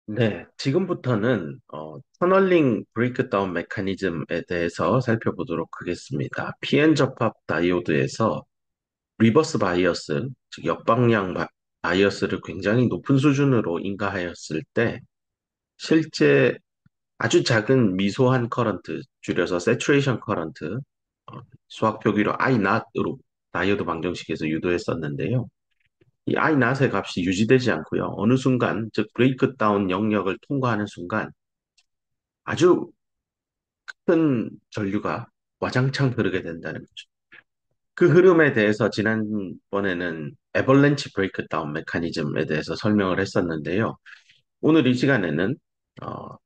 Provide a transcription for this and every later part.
네, 지금부터는 터널링 브레이크다운 메커니즘에 대해서 살펴보도록 하겠습니다. PN 접합 다이오드에서 리버스 바이어스, 즉 역방향 바이어스를 굉장히 높은 수준으로 인가하였을 때 실제 아주 작은 미소한 커런트, 줄여서 세츄레이션 커런트, 어, 수학 표기로 I not으로 다이오드 방정식에서 유도했었는데요. 이 I not의 값이 유지되지 않고요. 어느 순간, 즉 브레이크다운 영역을 통과하는 순간 아주 큰 전류가 와장창 흐르게 된다는 거죠. 그 흐름에 대해서 지난번에는 에벌렌치 브레이크다운 메커니즘에 대해서 설명을 했었는데요. 오늘 이 시간에는 어,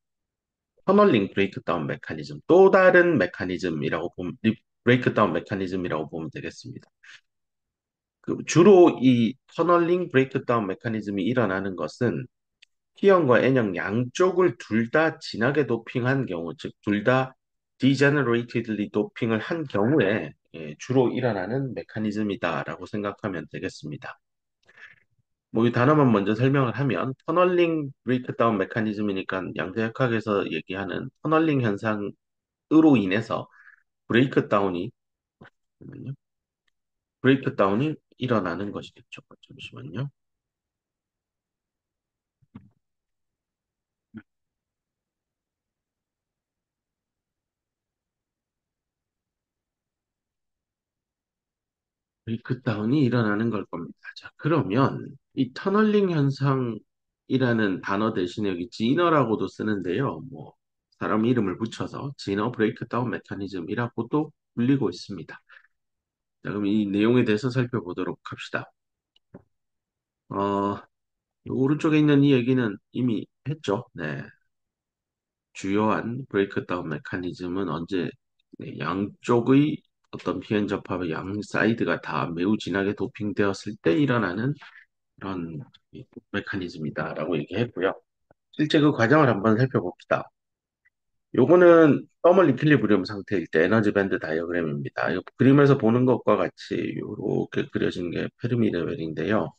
터널링 브레이크다운 메커니즘, 또 다른 메커니즘이라고 보면, 브레이크다운 메커니즘이라고 보면 되겠습니다. 주로 이 터널링 브레이크다운 메커니즘이 일어나는 것은 P형과 N형 양쪽을 둘 다 진하게 도핑한 경우, 즉 둘 다 degeneratedly 도핑을 한 경우에 주로 일어나는 메커니즘이다라고 생각하면 되겠습니다. 뭐 이 단어만 먼저 설명을 하면 터널링 브레이크다운 메커니즘이니까 양자역학에서 얘기하는 터널링 현상으로 인해서 브레이크다운이 잠깐만요. 브레이크다운이 일어나는 것이겠죠. 잠시만요. 브레이크다운이 일어나는 걸 겁니다. 자, 그러면 이 터널링 현상이라는 단어 대신에 여기 지너라고도 쓰는데요. 뭐 사람 이름을 붙여서 지너 브레이크다운 메커니즘이라고도 불리고 있습니다. 자, 그럼 이 내용에 대해서 살펴보도록 합시다. 어, 오른쪽에 있는 이 얘기는 이미 했죠. 네. 주요한 브레이크다운 메커니즘은 언제 양쪽의 어떤 피엔 접합의 양 사이드가 다 매우 진하게 도핑되었을 때 일어나는 그런 이 메커니즘이다라고 얘기했고요. 실제 그 과정을 한번 살펴봅시다. 요거는 더멀 이퀄리브리엄 상태일 때 에너지 밴드 다이어그램입니다. 이 그림에서 보는 것과 같이 이렇게 그려진 게 페르미 레벨인데요.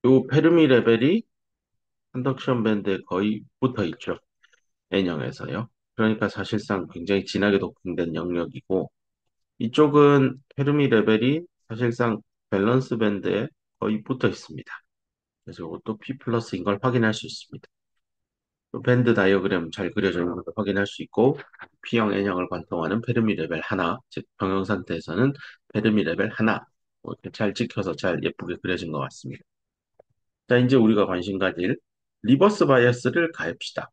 요 페르미 레벨이 컨덕션 밴드에 거의 붙어 있죠. N형에서요. 그러니까 사실상 굉장히 진하게 도핑된 영역이고 이쪽은 페르미 레벨이 사실상 밸런스 밴드에 거의 붙어 있습니다. 그래서 이것도 P 플러스인 걸 확인할 수 있습니다. 또 밴드 다이어그램 잘 그려져 있는 걸 확인할 수 있고 P형, N형을 관통하는 페르미 레벨 하나, 즉 평형 상태에서는 페르미 레벨 하나 뭐 이렇게 잘 찍혀서 잘 예쁘게 그려진 것 같습니다. 자, 이제 우리가 관심 가질 리버스 바이어스를 가입시다.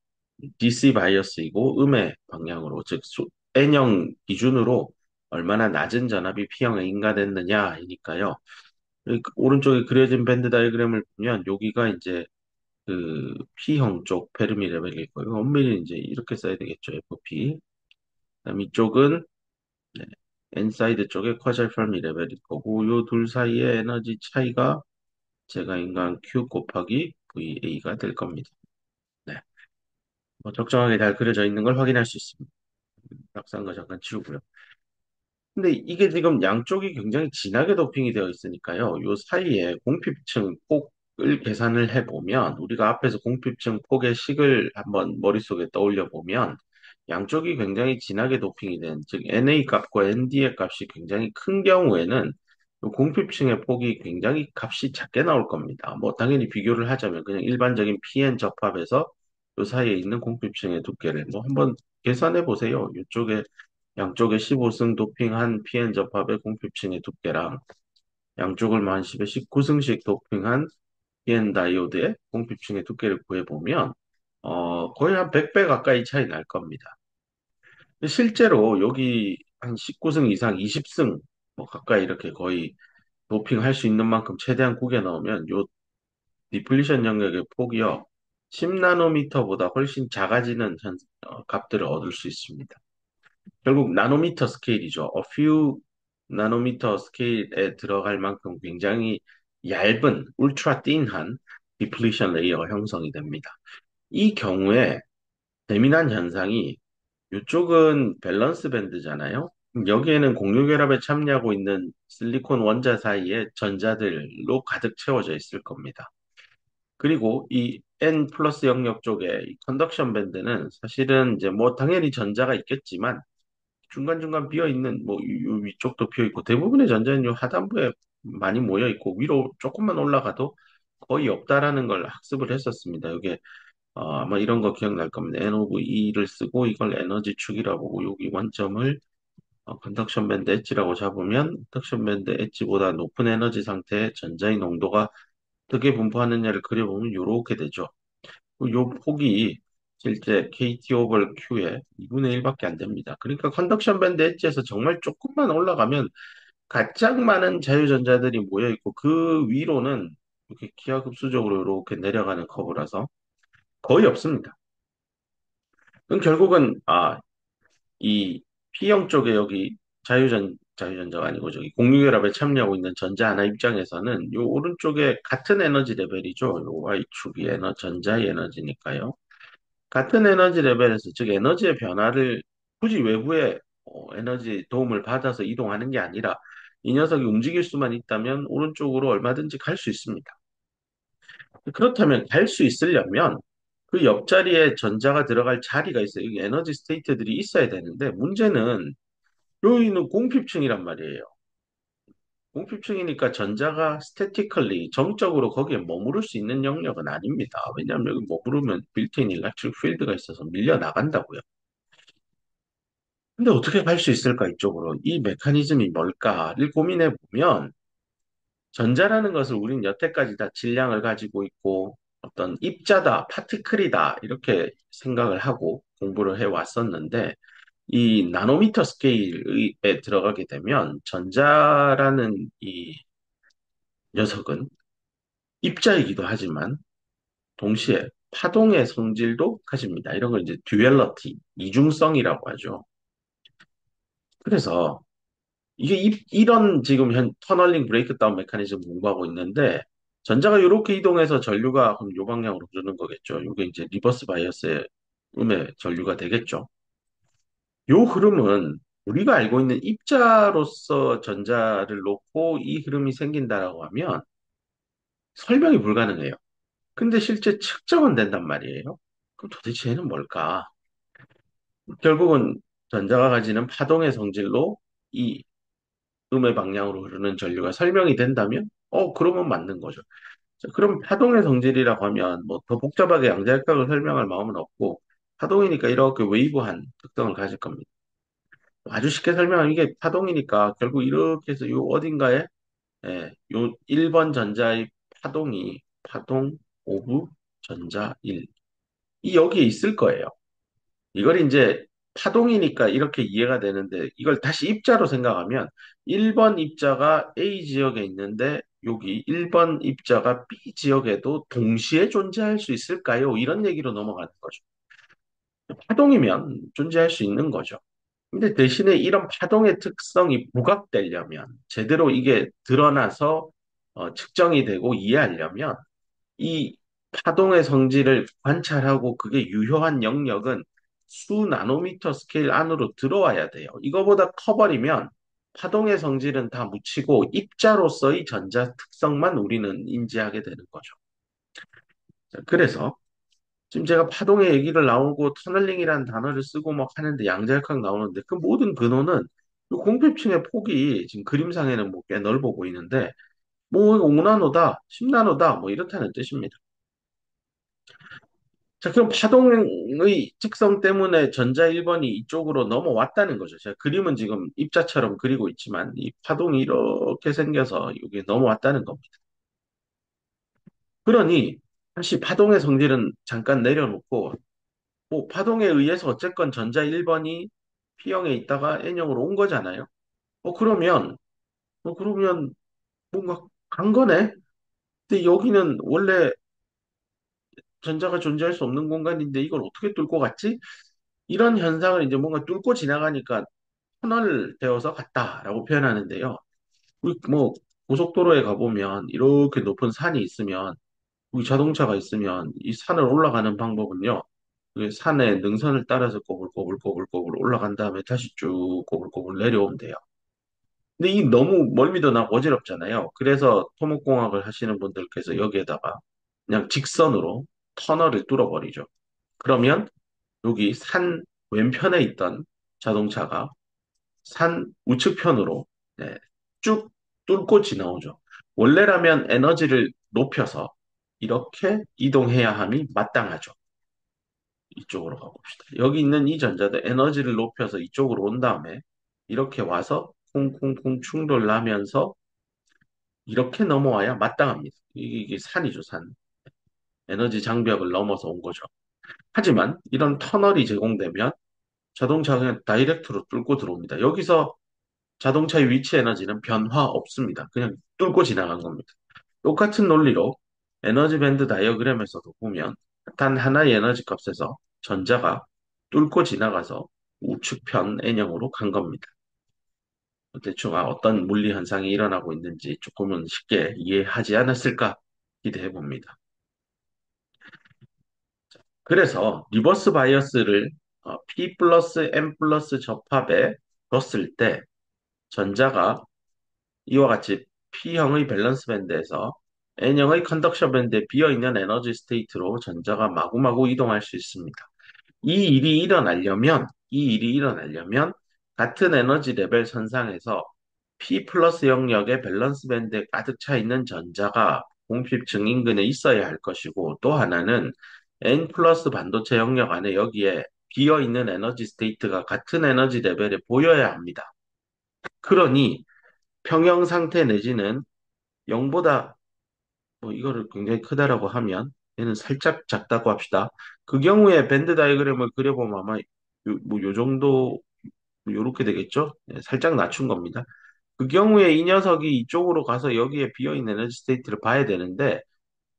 DC 바이어스이고 음의 방향으로, 즉 N형 기준으로 얼마나 낮은 전압이 P형에 인가됐느냐이니까요. 오른쪽에 그려진 밴드 다이어그램을 보면 여기가 이제 그 P형 쪽 페르미 레벨일 거예요. 엄밀히 이제 이렇게 써야 되겠죠. FP. 그다음 이쪽은 네, N사이드 쪽에 쿼잘 페르미 레벨일 거고 요 둘 사이의 에너지 차이가 제가 인간 Q 곱하기 VA가 될 겁니다. 네. 뭐 적정하게 잘 그려져 있는 걸 확인할 수 있습니다. 낙서한 거 잠깐 치우고요. 근데 이게 지금 양쪽이 굉장히 진하게 도핑이 되어 있으니까요. 요 사이에 공핍층 폭을 계산을 해보면 우리가 앞에서 공핍층 폭의 식을 한번 머릿속에 떠올려 보면 양쪽이 굉장히 진하게 도핑이 된, 즉 NA 값과 ND의 값이 굉장히 큰 경우에는 요 공핍층의 폭이 굉장히 값이 작게 나올 겁니다. 뭐 당연히 비교를 하자면 그냥 일반적인 PN 접합에서 요 사이에 있는 공핍층의 두께를 뭐 한번 계산해 보세요. 이쪽에 양쪽에 15승 도핑한 PN 접합의 공핍층의 두께랑 양쪽을 만 10에 19승씩 도핑한 PN 다이오드의 공핍층의 두께를 구해보면 거의 한 100배 가까이 차이 날 겁니다. 실제로 여기 한 19승 이상 20승 뭐 가까이 이렇게 거의 도핑할 수 있는 만큼 최대한 구겨 넣으면 요 디플리션 영역의 폭이요 10나노미터보다 훨씬 작아지는 값들을 얻을 수 있습니다. 결국 나노미터 스케일이죠. A few 나노미터 스케일에 들어갈 만큼 굉장히 얇은, 울트라 띵한 디플리션 레이어가 형성이 됩니다. 이 경우에 재미난 현상이 이쪽은 밸런스 밴드잖아요. 여기에는 공유결합에 참여하고 있는 실리콘 원자 사이에 전자들로 가득 채워져 있을 겁니다. 그리고 이 N 플러스 영역 쪽에 이 컨덕션 밴드는 사실은 이제 뭐 당연히 전자가 있겠지만 중간중간 비어 있는 뭐 위쪽도 비어 있고 대부분의 전자는 요 하단부에 많이 모여 있고 위로 조금만 올라가도 거의 없다라는 걸 학습을 했었습니다. 이게 아마 이런 거 기억날 겁니다. N 오브 E를 쓰고 이걸 에너지 축이라고 보고 여기 원점을 컨덕션 밴드 엣지라고 잡으면 컨덕션 밴드 엣지보다 높은 에너지 상태의 전자의 농도가 어떻게 분포하느냐를 그려보면 이렇게 되죠. 요 폭이 실제 KT 오버 Q의 2분의 1밖에 안 됩니다. 그러니까 컨덕션 밴드 엣지에서 정말 조금만 올라가면 가장 많은 자유전자들이 모여 있고 그 위로는 이렇게 기하급수적으로 이렇게 내려가는 커브라서 거의 없습니다. 그럼 결국은 이 P형 쪽에 여기 자유전자가 아니고 저기 공유결합에 참여하고 있는 전자 하나 입장에서는 요 오른쪽에 같은 에너지 레벨이죠. 요 Y축이 전자의 에너지니까요. 같은 에너지 레벨에서 즉 에너지의 변화를 굳이 외부의 에너지 도움을 받아서 이동하는 게 아니라 이 녀석이 움직일 수만 있다면 오른쪽으로 얼마든지 갈 수 있습니다. 그렇다면 갈 수 있으려면 그 옆자리에 전자가 들어갈 자리가 있어요. 여기 에너지 스테이트들이 있어야 되는데 문제는 여기는 공핍층이란 말이에요. 공핍층이니까 전자가 스태티컬리 정적으로 거기에 머무를 수 있는 영역은 아닙니다. 왜냐하면 여기 머무르면 빌트인 일렉트릭 필드가 있어서 밀려 나간다고요. 근데 어떻게 갈 수 있을까 이쪽으로? 이 메커니즘이 뭘까를 고민해 보면 전자라는 것을 우리는 여태까지 다 질량을 가지고 있고 어떤 입자다, 파티클이다 이렇게 생각을 하고 공부를 해 왔었는데 이 나노미터 스케일에 들어가게 되면 전자라는 이 녀석은 입자이기도 하지만 동시에 파동의 성질도 가집니다. 이런 걸 이제 듀얼러티, 이중성이라고 하죠. 그래서 이게 이런 지금 현 터널링 브레이크다운 메커니즘 공부하고 있는데 전자가 이렇게 이동해서 전류가 그럼 요 방향으로 흐르는 거겠죠. 이게 이제 리버스 바이어스의 음의 전류가 되겠죠. 요 흐름은 우리가 알고 있는 입자로서 전자를 놓고 이 흐름이 생긴다라고 하면 설명이 불가능해요. 근데 실제 측정은 된단 말이에요. 그럼 도대체 얘는 뭘까? 결국은 전자가 가지는 파동의 성질로 이 음의 방향으로 흐르는 전류가 설명이 된다면, 그러면 맞는 거죠. 자, 그럼 파동의 성질이라고 하면 뭐 더 복잡하게 양자역학을 설명할 마음은 없고, 파동이니까 이렇게 웨이브한 특성을 가질 겁니다. 아주 쉽게 설명하면 이게 파동이니까 결국 이렇게 해서 요 어딘가에 요 1번 전자의 파동이 파동 오브 전자 1. 이 여기에 있을 거예요. 이걸 이제 파동이니까 이렇게 이해가 되는데 이걸 다시 입자로 생각하면 1번 입자가 A 지역에 있는데 여기 1번 입자가 B 지역에도 동시에 존재할 수 있을까요? 이런 얘기로 넘어가는 거죠. 파동이면 존재할 수 있는 거죠. 근데 대신에 이런 파동의 특성이 부각되려면 제대로 이게 드러나서 측정이 되고 이해하려면 이 파동의 성질을 관찰하고 그게 유효한 영역은 수 나노미터 스케일 안으로 들어와야 돼요. 이거보다 커버리면 파동의 성질은 다 묻히고 입자로서의 전자 특성만 우리는 인지하게 되는 거죠. 자, 그래서 지금 제가 파동의 얘기를 나오고 터널링이라는 단어를 쓰고 막 하는데 양자역학 나오는데 그 모든 근원은 이 공핍층의 폭이 지금 그림상에는 뭐 꽤 넓어 보이는데 뭐 5나노다, 10나노다 뭐 이렇다는 뜻입니다. 자, 그럼 파동의 특성 때문에 전자 1번이 이쪽으로 넘어왔다는 거죠. 제가 그림은 지금 입자처럼 그리고 있지만 이 파동이 이렇게 생겨서 여기 넘어왔다는 겁니다. 그러니 다시 파동의 성질은 잠깐 내려놓고 뭐 파동에 의해서 어쨌건 전자 1번이 P형에 있다가 N형으로 온 거잖아요. 그러면 그러면 뭔가 간 거네. 근데 여기는 원래 전자가 존재할 수 없는 공간인데 이걸 어떻게 뚫고 갔지? 이런 현상을 이제 뭔가 뚫고 지나가니까 터널 되어서 갔다라고 표현하는데요. 우리 뭐 고속도로에 가보면 이렇게 높은 산이 있으면 우리 자동차가 있으면 이 산을 올라가는 방법은요. 그 산에 능선을 따라서 꼬불꼬불꼬불꼬불 올라간 다음에 다시 쭉 꼬불꼬불 내려오면 돼요. 근데 이 너무 멀미도 나고 어지럽잖아요. 그래서 토목공학을 하시는 분들께서 여기에다가 그냥 직선으로 터널을 뚫어버리죠. 그러면 여기 산 왼편에 있던 자동차가 산 우측편으로 네, 쭉 뚫고 지나오죠. 원래라면 에너지를 높여서 이렇게 이동해야 함이 마땅하죠. 이쪽으로 가봅시다. 여기 있는 이 전자도 에너지를 높여서 이쪽으로 온 다음에 이렇게 와서 콩콩콩 충돌하면서 이렇게 넘어와야 마땅합니다. 이게 산이죠, 산. 에너지 장벽을 넘어서 온 거죠. 하지만 이런 터널이 제공되면 자동차가 그냥 다이렉트로 뚫고 들어옵니다. 여기서 자동차의 위치 에너지는 변화 없습니다. 그냥 뚫고 지나간 겁니다. 똑같은 논리로 에너지 밴드 다이어그램에서도 보면 단 하나의 에너지 값에서 전자가 뚫고 지나가서 우측편 N형으로 간 겁니다. 대충 어떤 물리 현상이 일어나고 있는지 조금은 쉽게 이해하지 않았을까 기대해 봅니다. 그래서 리버스 바이어스를 P 플러스 N 플러스 접합에 뒀을 때 전자가 이와 같이 P형의 밸런스 밴드에서 N형의 컨덕션 밴드에 비어있는 에너지 스테이트로 전자가 마구마구 이동할 수 있습니다. 이 일이 일어나려면 같은 에너지 레벨 선상에서 P 플러스 영역의 밸런스 밴드에 가득 차 있는 전자가 공핍층 인근에 있어야 할 것이고 또 하나는 N 플러스 반도체 영역 안에 여기에 비어있는 에너지 스테이트가 같은 에너지 레벨에 보여야 합니다. 그러니 평형 상태 내지는 0보다 뭐 이거를 굉장히 크다라고 하면 얘는 살짝 작다고 합시다. 그 경우에 밴드 다이그램을 그려보면 아마 요 정도 요렇게 되겠죠? 네, 살짝 낮춘 겁니다. 그 경우에 이 녀석이 이쪽으로 가서 여기에 비어있는 에너지 스테이트를 봐야 되는데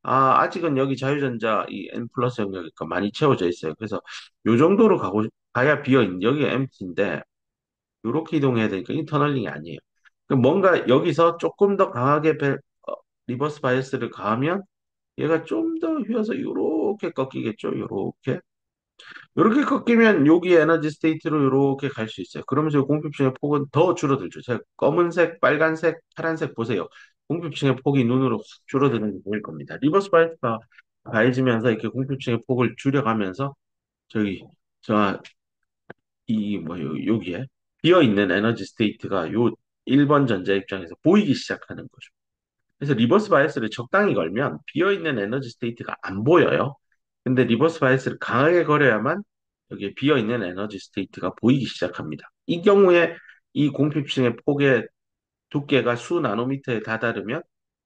아직은 여기 자유전자 이 N 플러스 영역이니까 많이 채워져 있어요. 그래서 요 정도로 가야 비어있는 여기가 MT인데 요렇게 이동해야 되니까 이 터널링이 아니에요. 그럼 뭔가 여기서 조금 더 강하게 리버스 바이어스를 가하면 얘가 좀 더 휘어서 요렇게 꺾이겠죠. 요렇게 꺾이면 여기 에너지 스테이트로 요렇게 갈 수 있어요. 그러면서 공핍층의 폭은 더 줄어들죠. 제가 검은색, 빨간색, 파란색 보세요. 공핍층의 폭이 눈으로 확 줄어드는 게 보일 겁니다. 리버스 바이어스가 가해지면서 이렇게 공핍층의 폭을 줄여가면서 저기 저 이 뭐 여기에 비어 있는 에너지 스테이트가 요 1번 전자 입장에서 보이기 시작하는 거죠. 그래서 리버스 바이어스를 적당히 걸면 비어있는 에너지 스테이트가 안 보여요. 근데 리버스 바이어스를 강하게 걸어야만 여기에 비어있는 에너지 스테이트가 보이기 시작합니다. 이 경우에 이 공핍층의 폭의 두께가 수 나노미터에 다다르면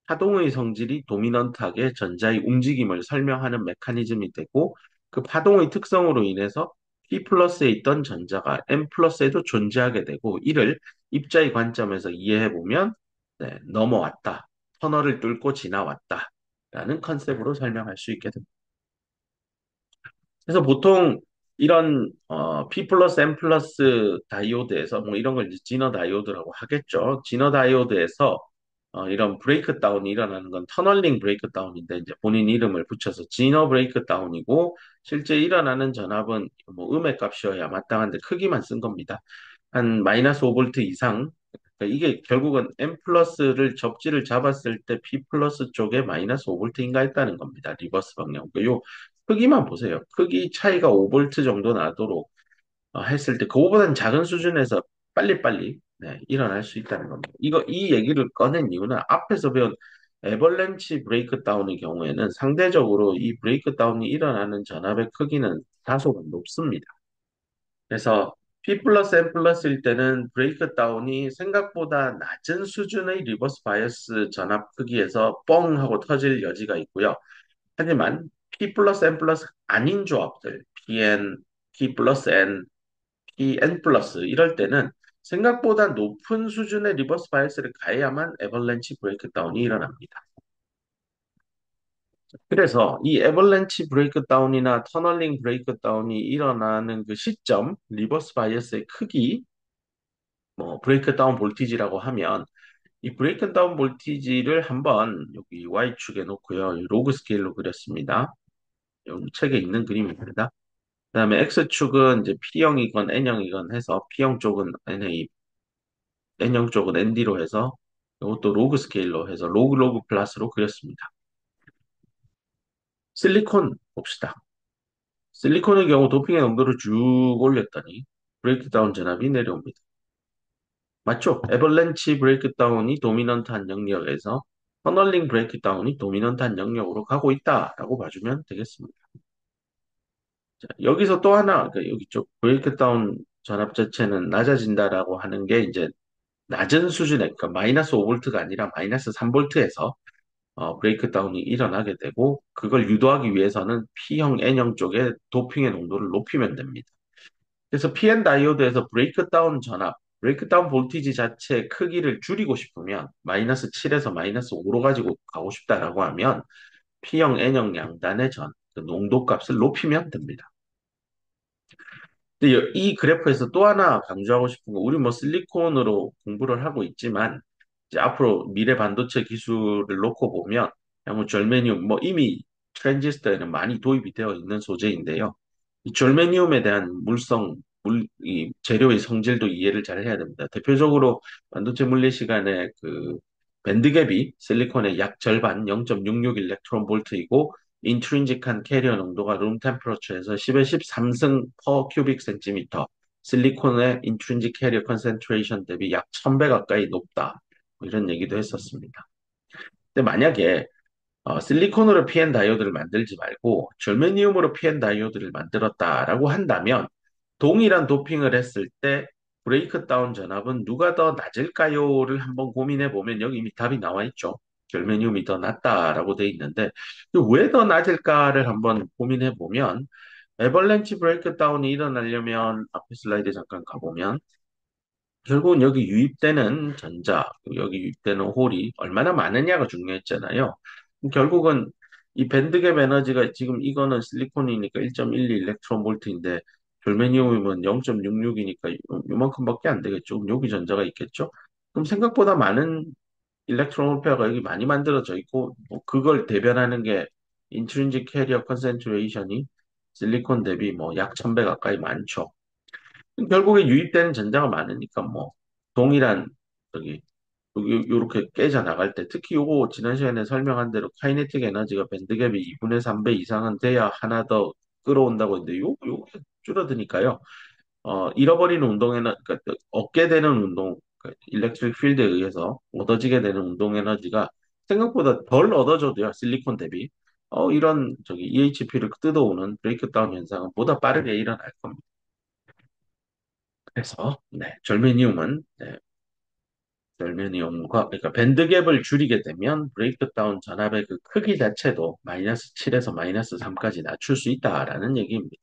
파동의 성질이 도미넌트하게 전자의 움직임을 설명하는 메커니즘이 되고 그 파동의 특성으로 인해서 P 플러스에 있던 전자가 N 플러스에도 존재하게 되고 이를 입자의 관점에서 이해해 보면 네, 넘어왔다. 터널을 뚫고 지나왔다. 라는 컨셉으로 설명할 수 있게 됩니다. 그래서 보통 이런 P 플러스 N 플러스 다이오드에서 뭐 이런 걸 이제 지너 다이오드라고 하겠죠. 지너 다이오드에서 이런 브레이크 다운이 일어나는 건 터널링 브레이크 다운인데 이제 본인 이름을 붙여서 지너 브레이크 다운이고 실제 일어나는 전압은 뭐 음의 값이어야 마땅한데 크기만 쓴 겁니다. 한 마이너스 5볼트 이상 그러니까 이게 결국은 N 플러스를 접지를 잡았을 때 P 플러스 쪽에 마이너스 5볼트인가 했다는 겁니다. 리버스 방향. 요 크기만 보세요. 크기 차이가 5볼트 정도 나도록 했을 때 그거보다는 작은 수준에서 빨리빨리 네, 일어날 수 있다는 겁니다. 이 얘기를 꺼낸 이유는 앞에서 배운 에벌렌치 브레이크 다운의 경우에는 상대적으로 이 브레이크 다운이 일어나는 전압의 크기는 다소가 높습니다. 그래서 P 플러스 N 플러스일 때는 브레이크 다운이 생각보다 낮은 수준의 리버스 바이어스 전압 크기에서 뻥 하고 터질 여지가 있고요. 하지만 P 플러스 N 플러스 아닌 조합들, PN, P 플러스 N, PN 플러스 이럴 때는 생각보다 높은 수준의 리버스 바이어스를 가해야만 에벌렌치 브레이크 다운이 일어납니다. 그래서 이 에벌렌치 브레이크 다운이나 터널링 브레이크 다운이 일어나는 그 시점, 리버스 바이어스의 크기, 뭐 브레이크 다운 볼티지라고 하면 이 브레이크 다운 볼티지를 한번 여기 Y축에 놓고요. 로그 스케일로 그렸습니다. 여기 책에 있는 그림입니다. 그다음에 X축은 이제 P형이건 N형이건 해서 P형 쪽은 NA, N형 쪽은 ND로 해서 이것도 로그 스케일로 해서 로그 로그 플러스로 그렸습니다. 실리콘 봅시다. 실리콘의 경우 도핑의 농도를 쭉 올렸더니 브레이크다운 전압이 내려옵니다. 맞죠? 에벌렌치 브레이크다운이 도미넌트한 영역에서 터널링 브레이크다운이 도미넌트한 영역으로 가고 있다라고 봐주면 되겠습니다. 자, 여기서 또 하나, 그러니까 여기 쪽 브레이크다운 전압 자체는 낮아진다라고 하는 게 이제 낮은 수준의, 그러니까 마이너스 5볼트가 아니라 마이너스 3볼트에서 브레이크다운이 일어나게 되고, 그걸 유도하기 위해서는 P형, N형 쪽에 도핑의 농도를 높이면 됩니다. 그래서 PN 다이오드에서 브레이크다운 전압, 브레이크다운 볼티지 자체의 크기를 줄이고 싶으면 마이너스 7에서 마이너스 5로 가지고 가고 싶다라고 하면 P형, N형 양단의 그 농도 값을 높이면 됩니다. 근데 이 그래프에서 또 하나 강조하고 싶은 거, 우리 뭐 실리콘으로 공부를 하고 있지만, 이제 앞으로 미래 반도체 기술을 놓고 보면, 뭐 절메니움, 뭐 이미 트랜지스터에는 많이 도입이 되어 있는 소재인데요. 이 절메니움에 대한 이 재료의 성질도 이해를 잘 해야 됩니다. 대표적으로 반도체 물리 시간에 그 밴드갭이 실리콘의 약 절반 0.66 일렉트론 볼트이고 인트린직한 캐리어 농도가 룸 템퍼러처에서 10의 13승 퍼 큐빅 센티미터, 실리콘의 인트린직 캐리어 컨센트레이션 대비 약 1000배 가까이 높다. 뭐 이런 얘기도 했었습니다. 근데 만약에 실리콘으로 PN 다이오드를 만들지 말고 절메니움으로 PN 다이오드를 만들었다라고 한다면 동일한 도핑을 했을 때 브레이크다운 전압은 누가 더 낮을까요를 한번 고민해 보면 여기 이미 답이 나와 있죠. 절메니움이 더 낮다라고 돼 있는데 왜 더 낮을까를 한번 고민해 보면 에벌렌치 브레이크다운이 일어나려면 앞에 슬라이드 잠깐 가보면 결국은 여기 유입되는 전자, 여기 유입되는 홀이 얼마나 많으냐가 중요했잖아요. 결국은 이 밴드갭 에너지가 지금 이거는 실리콘이니까 1.12 일렉트론 볼트인데 졸메니움이면 0.66이니까 요만큼밖에 안 되겠죠. 그럼 여기 전자가 있겠죠. 그럼 생각보다 많은 일렉트론 홀 페어가 여기 많이 만들어져 있고 뭐 그걸 대변하는 게 인트린직 캐리어 컨센트레이션이 실리콘 대비 뭐 약 1000배 가까이 많죠. 결국에 유입되는 전자가 많으니까 뭐 동일한 저기 요렇게 깨져 나갈 때 특히 요거 지난 시간에 설명한 대로 카이네틱 에너지가 밴드갭이 2분의 3배 이상은 돼야 하나 더 끌어온다고 했는데 요게 줄어드니까요. 잃어버리는 운동 에너 그러니까 얻게 되는 운동 일렉트릭 필드에 의해서 얻어지게 되는 운동 에너지가 생각보다 덜 얻어져도요. 실리콘 대비 이런 저기 EHP를 뜯어오는 브레이크다운 현상은 보다 빠르게 일어날 겁니다. 그래서 네, 절메니움은 네, 절메니움과 그러니까 밴드갭을 줄이게 되면 브레이크다운 전압의 그 크기 자체도 마이너스 7에서 마이너스 3까지 낮출 수 있다라는 얘기입니다.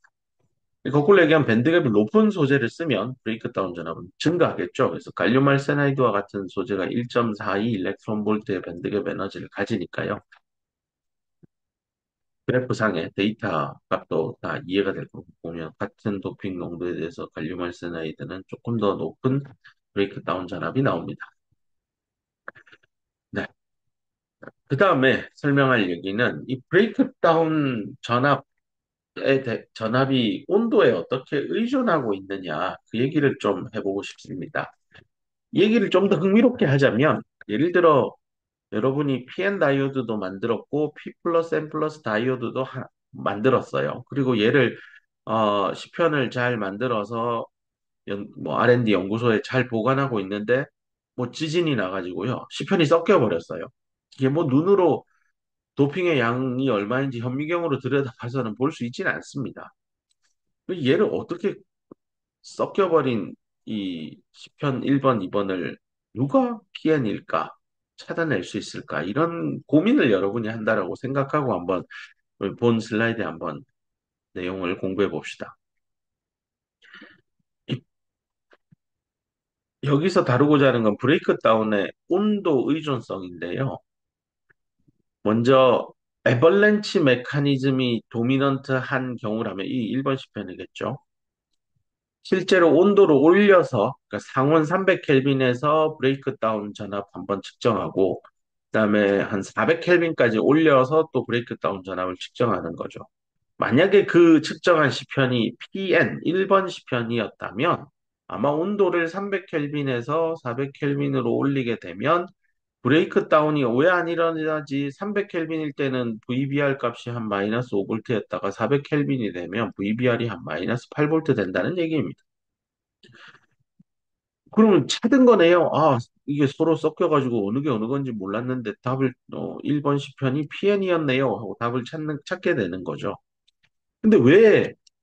거꾸로 얘기하면 밴드갭이 높은 소재를 쓰면 브레이크다운 전압은 증가하겠죠. 그래서 갈륨 알세나이드와 같은 소재가 1.42 일렉트론 볼트의 밴드갭 에너지를 가지니까요. 그래프상의 데이터 값도 다 이해가 될 거고 보면 같은 도핑 농도에 대해서 갈륨 알세나이드는 조금 더 높은 브레이크다운 전압이 나옵니다. 네. 그 다음에 설명할 얘기는 이 브레이크다운 전압이 온도에 어떻게 의존하고 있느냐 그 얘기를 좀 해보고 싶습니다. 이 얘기를 좀 더 흥미롭게 하자면 예를 들어 여러분이 PN 다이오드도 만들었고 P 플러스 N 플러스 다이오드도 만들었어요. 그리고 얘를 10편을 잘 만들어서 뭐 R&D 연구소에 잘 보관하고 있는데 뭐 지진이 나가지고요. 10편이 섞여 버렸어요. 이게 뭐 눈으로 도핑의 양이 얼마인지 현미경으로 들여다봐서는 볼 수 있지는 않습니다. 얘를 어떻게 섞여버린 이 10편 1번, 2번을 누가 PN일까? 찾아낼 수 있을까? 이런 고민을 여러분이 한다라고 생각하고 한번 본 슬라이드에 한번 내용을 공부해 봅시다. 여기서 다루고자 하는 건 브레이크다운의 온도 의존성인데요. 먼저 에벌렌치 메커니즘이 도미넌트한 경우라면 이 1번 시편이겠죠. 실제로 온도를 올려서 그러니까 상온 300켈빈에서 브레이크다운 전압 한번 측정하고 그다음에 한 400켈빈까지 올려서 또 브레이크다운 전압을 측정하는 거죠. 만약에 그 측정한 시편이 PN 1번 시편이었다면 아마 온도를 300켈빈에서 400켈빈으로 올리게 되면 브레이크 다운이 왜 안 일어나지? 300켈빈일 때는 VBR 값이 한 마이너스 5볼트였다가 400켈빈이 되면 VBR이 한 마이너스 8볼트 된다는 얘기입니다. 그러면 찾은 거네요. 아, 이게 서로 섞여가지고 어느 게 어느 건지 몰랐는데 답을 1번 시편이 PN이었네요 하고 답을 찾게 되는 거죠. 근데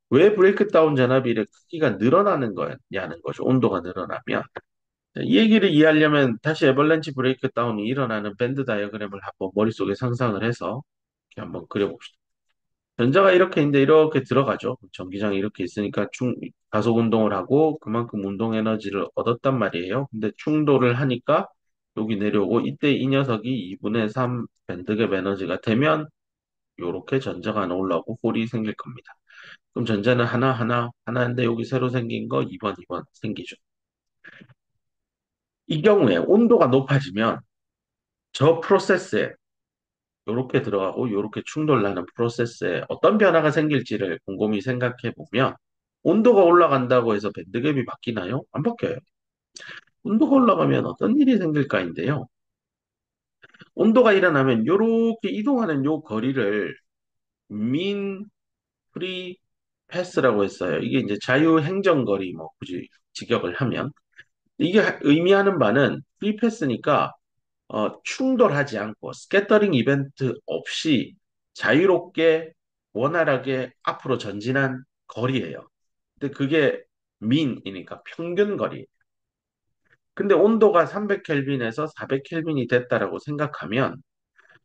왜 브레이크 다운 전압이 이렇게 크기가 늘어나는 거냐는 거죠. 온도가 늘어나면. 자, 이 얘기를 이해하려면 다시 애벌렌치 브레이크 다운이 일어나는 밴드 다이어그램을 한번 머릿속에 상상을 해서 이렇게 한번 그려봅시다. 전자가 이렇게 있는데 이렇게 들어가죠. 전기장이 이렇게 있으니까 가속 운동을 하고 그만큼 운동 에너지를 얻었단 말이에요. 근데 충돌을 하니까 여기 내려오고 이때 이 녀석이 2분의 3 밴드갭 에너지가 되면 이렇게 전자가 하나 올라오고 홀이 생길 겁니다. 그럼 전자는 하나인데 여기 새로 생긴 거 2번 생기죠. 이 경우에 온도가 높아지면 저 프로세스에 요렇게 들어가고 요렇게 충돌나는 프로세스에 어떤 변화가 생길지를 곰곰이 생각해 보면 온도가 올라간다고 해서 밴드갭이 바뀌나요? 안 바뀌어요. 온도가 올라가면 어떤 일이 생길까인데요. 온도가 일어나면 요렇게 이동하는 요 거리를 민 프리 패스라고 했어요. 이게 이제 자유 행정거리 뭐 굳이 직역을 하면 이게 의미하는 바는 프리 패스니까 충돌하지 않고 스캐터링 이벤트 없이 자유롭게 원활하게 앞으로 전진한 거리예요. 근데 그게 민이니까 평균 거리. 근데 온도가 300켈빈에서 400켈빈이 됐다라고 생각하면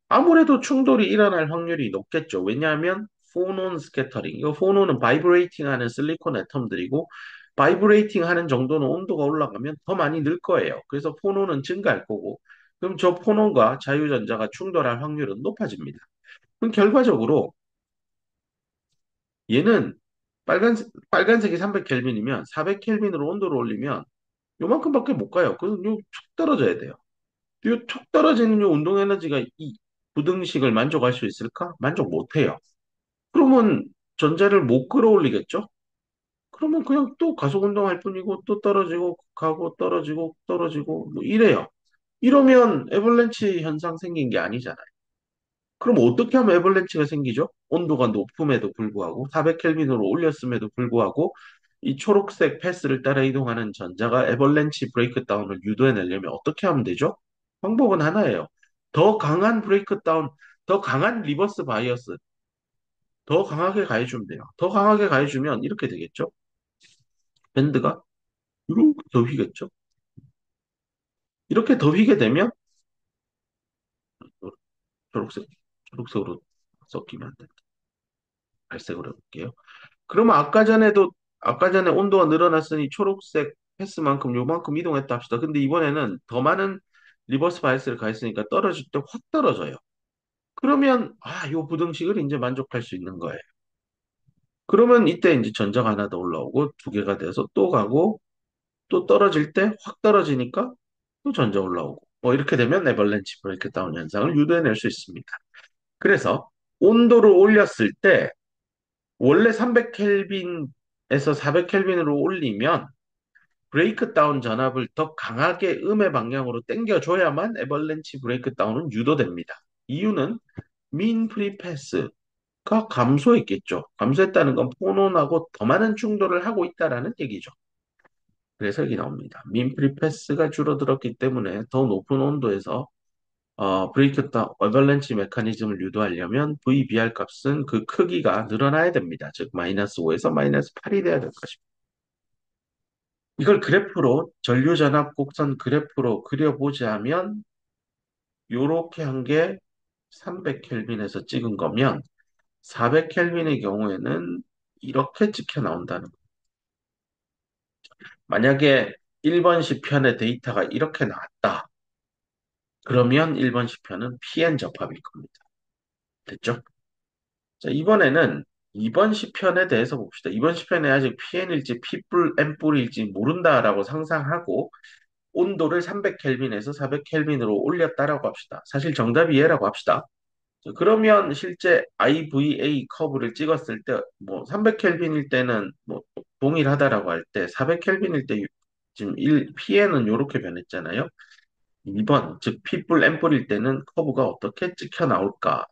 아무래도 충돌이 일어날 확률이 높겠죠. 왜냐하면 포논 스캐터링. 이거 포논은 바이브레이팅 하는 실리콘 애텀들이고 바이브레이팅 하는 정도는 온도가 올라가면 더 많이 늘 거예요. 그래서 포논은 증가할 거고 그럼 저 포논과 자유전자가 충돌할 확률은 높아집니다. 그럼 결과적으로 얘는 빨간색이 300켈빈이면 400켈빈으로 온도를 올리면 요만큼밖에 못 가요. 그래서 요툭 떨어져야 돼요. 요 툭 떨어지는 요 운동 에너지가 이 부등식을 만족할 수 있을까? 만족 못 해요. 그러면 전자를 못 끌어올리겠죠? 그러면 그냥 또 가속 운동할 뿐이고 또 떨어지고 가고 떨어지고 떨어지고 뭐 이래요. 이러면 애벌렌치 현상 생긴 게 아니잖아요. 그럼 어떻게 하면 애벌렌치가 생기죠? 온도가 높음에도 불구하고 400켈빈으로 올렸음에도 불구하고 이 초록색 패스를 따라 이동하는 전자가 애벌렌치 브레이크 다운을 유도해내려면 어떻게 하면 되죠? 방법은 하나예요. 더 강한 브레이크 다운, 더 강한 리버스 바이어스, 더 강하게 가해주면 돼요. 더 강하게 가해주면 이렇게 되겠죠? 밴드가 이렇게 더 휘겠죠? 이렇게 더 휘게 되면 초록색, 초록색으로 섞이면 안 된다. 갈색으로 해볼게요. 그러면 아까 전에 온도가 늘어났으니 초록색 패스만큼 요만큼 이동했다 합시다. 근데 이번에는 더 많은 리버스 바이스를 가했으니까 떨어질 때 확 떨어져요. 그러면 요 부등식을 이제 만족할 수 있는 거예요. 그러면 이때 이제 전자가 하나 더 올라오고 두 개가 돼서 또 가고 또 떨어질 때 확 떨어지니까 또 전자 올라오고 뭐 이렇게 되면 에벌렌치 브레이크 다운 현상을 유도해낼 수 있습니다. 그래서 온도를 올렸을 때 원래 300켈빈에서 400켈빈으로 올리면 브레이크 다운 전압을 더 강하게 음의 방향으로 당겨줘야만 에벌렌치 브레이크 다운은 유도됩니다. 이유는 민 프리패스가 감소했겠죠. 감소했다는 건 포논하고 더 많은 충돌을 하고 있다라는 얘기죠. 그래서 여기 나옵니다. 민 프리패스가 줄어들었기 때문에 더 높은 온도에서 브레이크 다운, 어벌렌치 메커니즘을 유도하려면 VBR 값은 그 크기가 늘어나야 됩니다. 즉 마이너스 5에서 마이너스 8이 돼야 될 것입니다. 이걸 그래프로 전류전압 곡선 그래프로 그려보자면 요렇게 한 게 300켈빈에서 찍은 거면 400켈빈의 경우에는 이렇게 찍혀 나온다는 거예요. 만약에 1번 시편의 데이터가 이렇게 나왔다. 그러면 1번 시편은 PN 접합일 겁니다. 됐죠? 자, 이번에는 2번 시편에 대해서 봅시다. 2번 시편에 아직 PN일지 P뿔, N뿔일지 모른다라고 상상하고 온도를 300켈빈에서 400켈빈으로 올렸다라고 합시다. 사실 정답이 얘라고 합시다. 그러면 실제 IVA 커브를 찍었을 때, 뭐, 300켈빈일 때는 뭐, 동일하다라고 할 때, 400켈빈일 때 지금 P에는 이렇게 변했잖아요. 2번, 즉, P뿔, N뿔일 때는 커브가 어떻게 찍혀 나올까인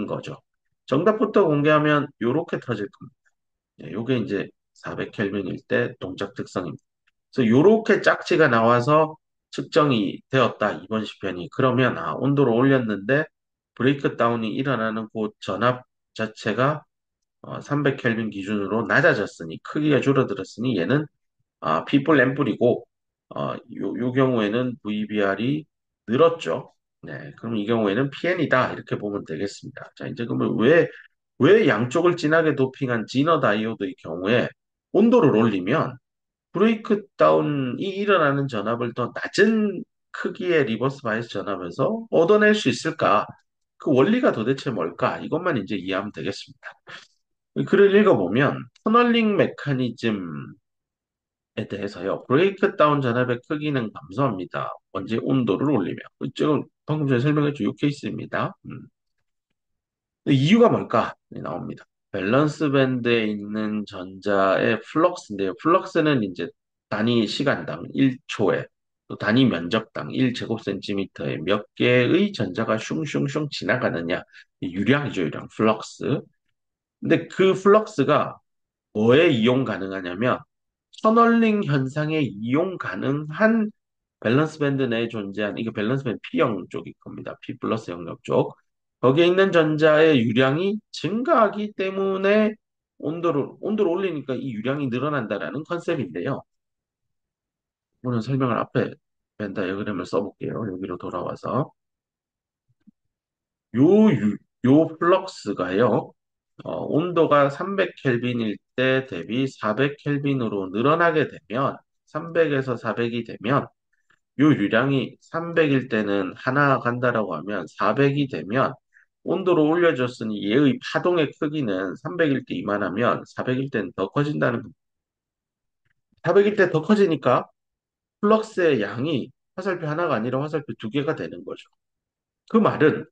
거죠. 정답부터 공개하면 이렇게 터질 겁니다. 요게 이제 400켈빈일 때 동작 특성입니다. 그래서 요렇게 짝지가 나와서 측정이 되었다, 이번 시편이. 그러면, 온도를 올렸는데, 브레이크 다운이 일어나는 곳 전압 자체가 300켈빈 기준으로 낮아졌으니, 크기가 줄어들었으니, 얘는 P뿔 N뿔이고, 요 경우에는 VBR이 늘었죠. 네, 그럼 이 경우에는 PN이다. 이렇게 보면 되겠습니다. 자, 이제 그러면 왜 양쪽을 진하게 도핑한 지너 다이오드의 경우에 온도를 올리면 브레이크 다운이 일어나는 전압을 더 낮은 크기의 리버스 바이스 전압에서 얻어낼 수 있을까? 그 원리가 도대체 뭘까? 이것만 이제 이해하면 되겠습니다. 이 글을 읽어보면 터널링 메커니즘에 대해서요. 브레이크 다운 전압의 크기는 감소합니다. 언제 온도를 올리면. 지금 방금 전에 설명했죠. 이 케이스입니다. 이유가 뭘까? 나옵니다. 밸런스 밴드에 있는 전자의 플럭스인데요. 플럭스는 이제 단위 시간당 1초에 또 단위 면적당 1제곱센티미터에 몇 개의 전자가 슝슝슝 지나가느냐. 이 유량이죠, 유량. 플럭스. 근데 그 플럭스가 뭐에 이용 가능하냐면 터널링 현상에 이용 가능한 밸런스 밴드 내에 존재한 이게 밸런스 밴드 P형 쪽일 겁니다. P 플러스 영역 쪽. 거기에 있는 전자의 유량이 증가하기 때문에 온도를 올리니까 이 유량이 늘어난다라는 컨셉인데요. 오늘 설명을 앞에 벤 다이어그램을 써볼게요. 여기로 돌아와서 요, 요 플럭스가요. 온도가 300켈빈일 때 대비 400켈빈으로 늘어나게 되면 300에서 400이 되면 요 유량이 300일 때는 하나 간다라고 하면 400이 되면 온도를 올려줬으니 얘의 파동의 크기는 300일 때 이만하면 400일 때는 더 커진다는 겁니다. 400일 때 더 커지니까 플럭스의 양이 화살표 하나가 아니라 화살표 두 개가 되는 거죠. 그 말은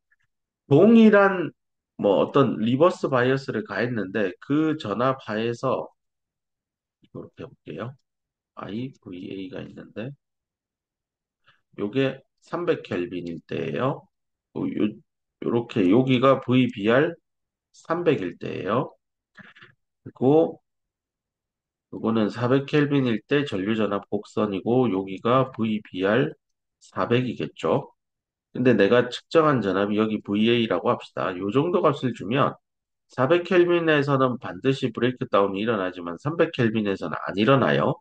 동일한 뭐 어떤 리버스 바이어스를 가했는데 그 전압 하에서 이렇게 해볼게요. IVA가 있는데 요게 300켈빈일 때예요. 요렇게 여기가 VBR 300일 때예요. 그리고 요거는 400켈빈일 때 전류전압 곡선이고 여기가 VBR 400이겠죠. 근데 내가 측정한 전압이 여기 VA라고 합시다. 요 정도 값을 주면 400켈빈에서는 반드시 브레이크 다운이 일어나지만 300켈빈에서는 안 일어나요.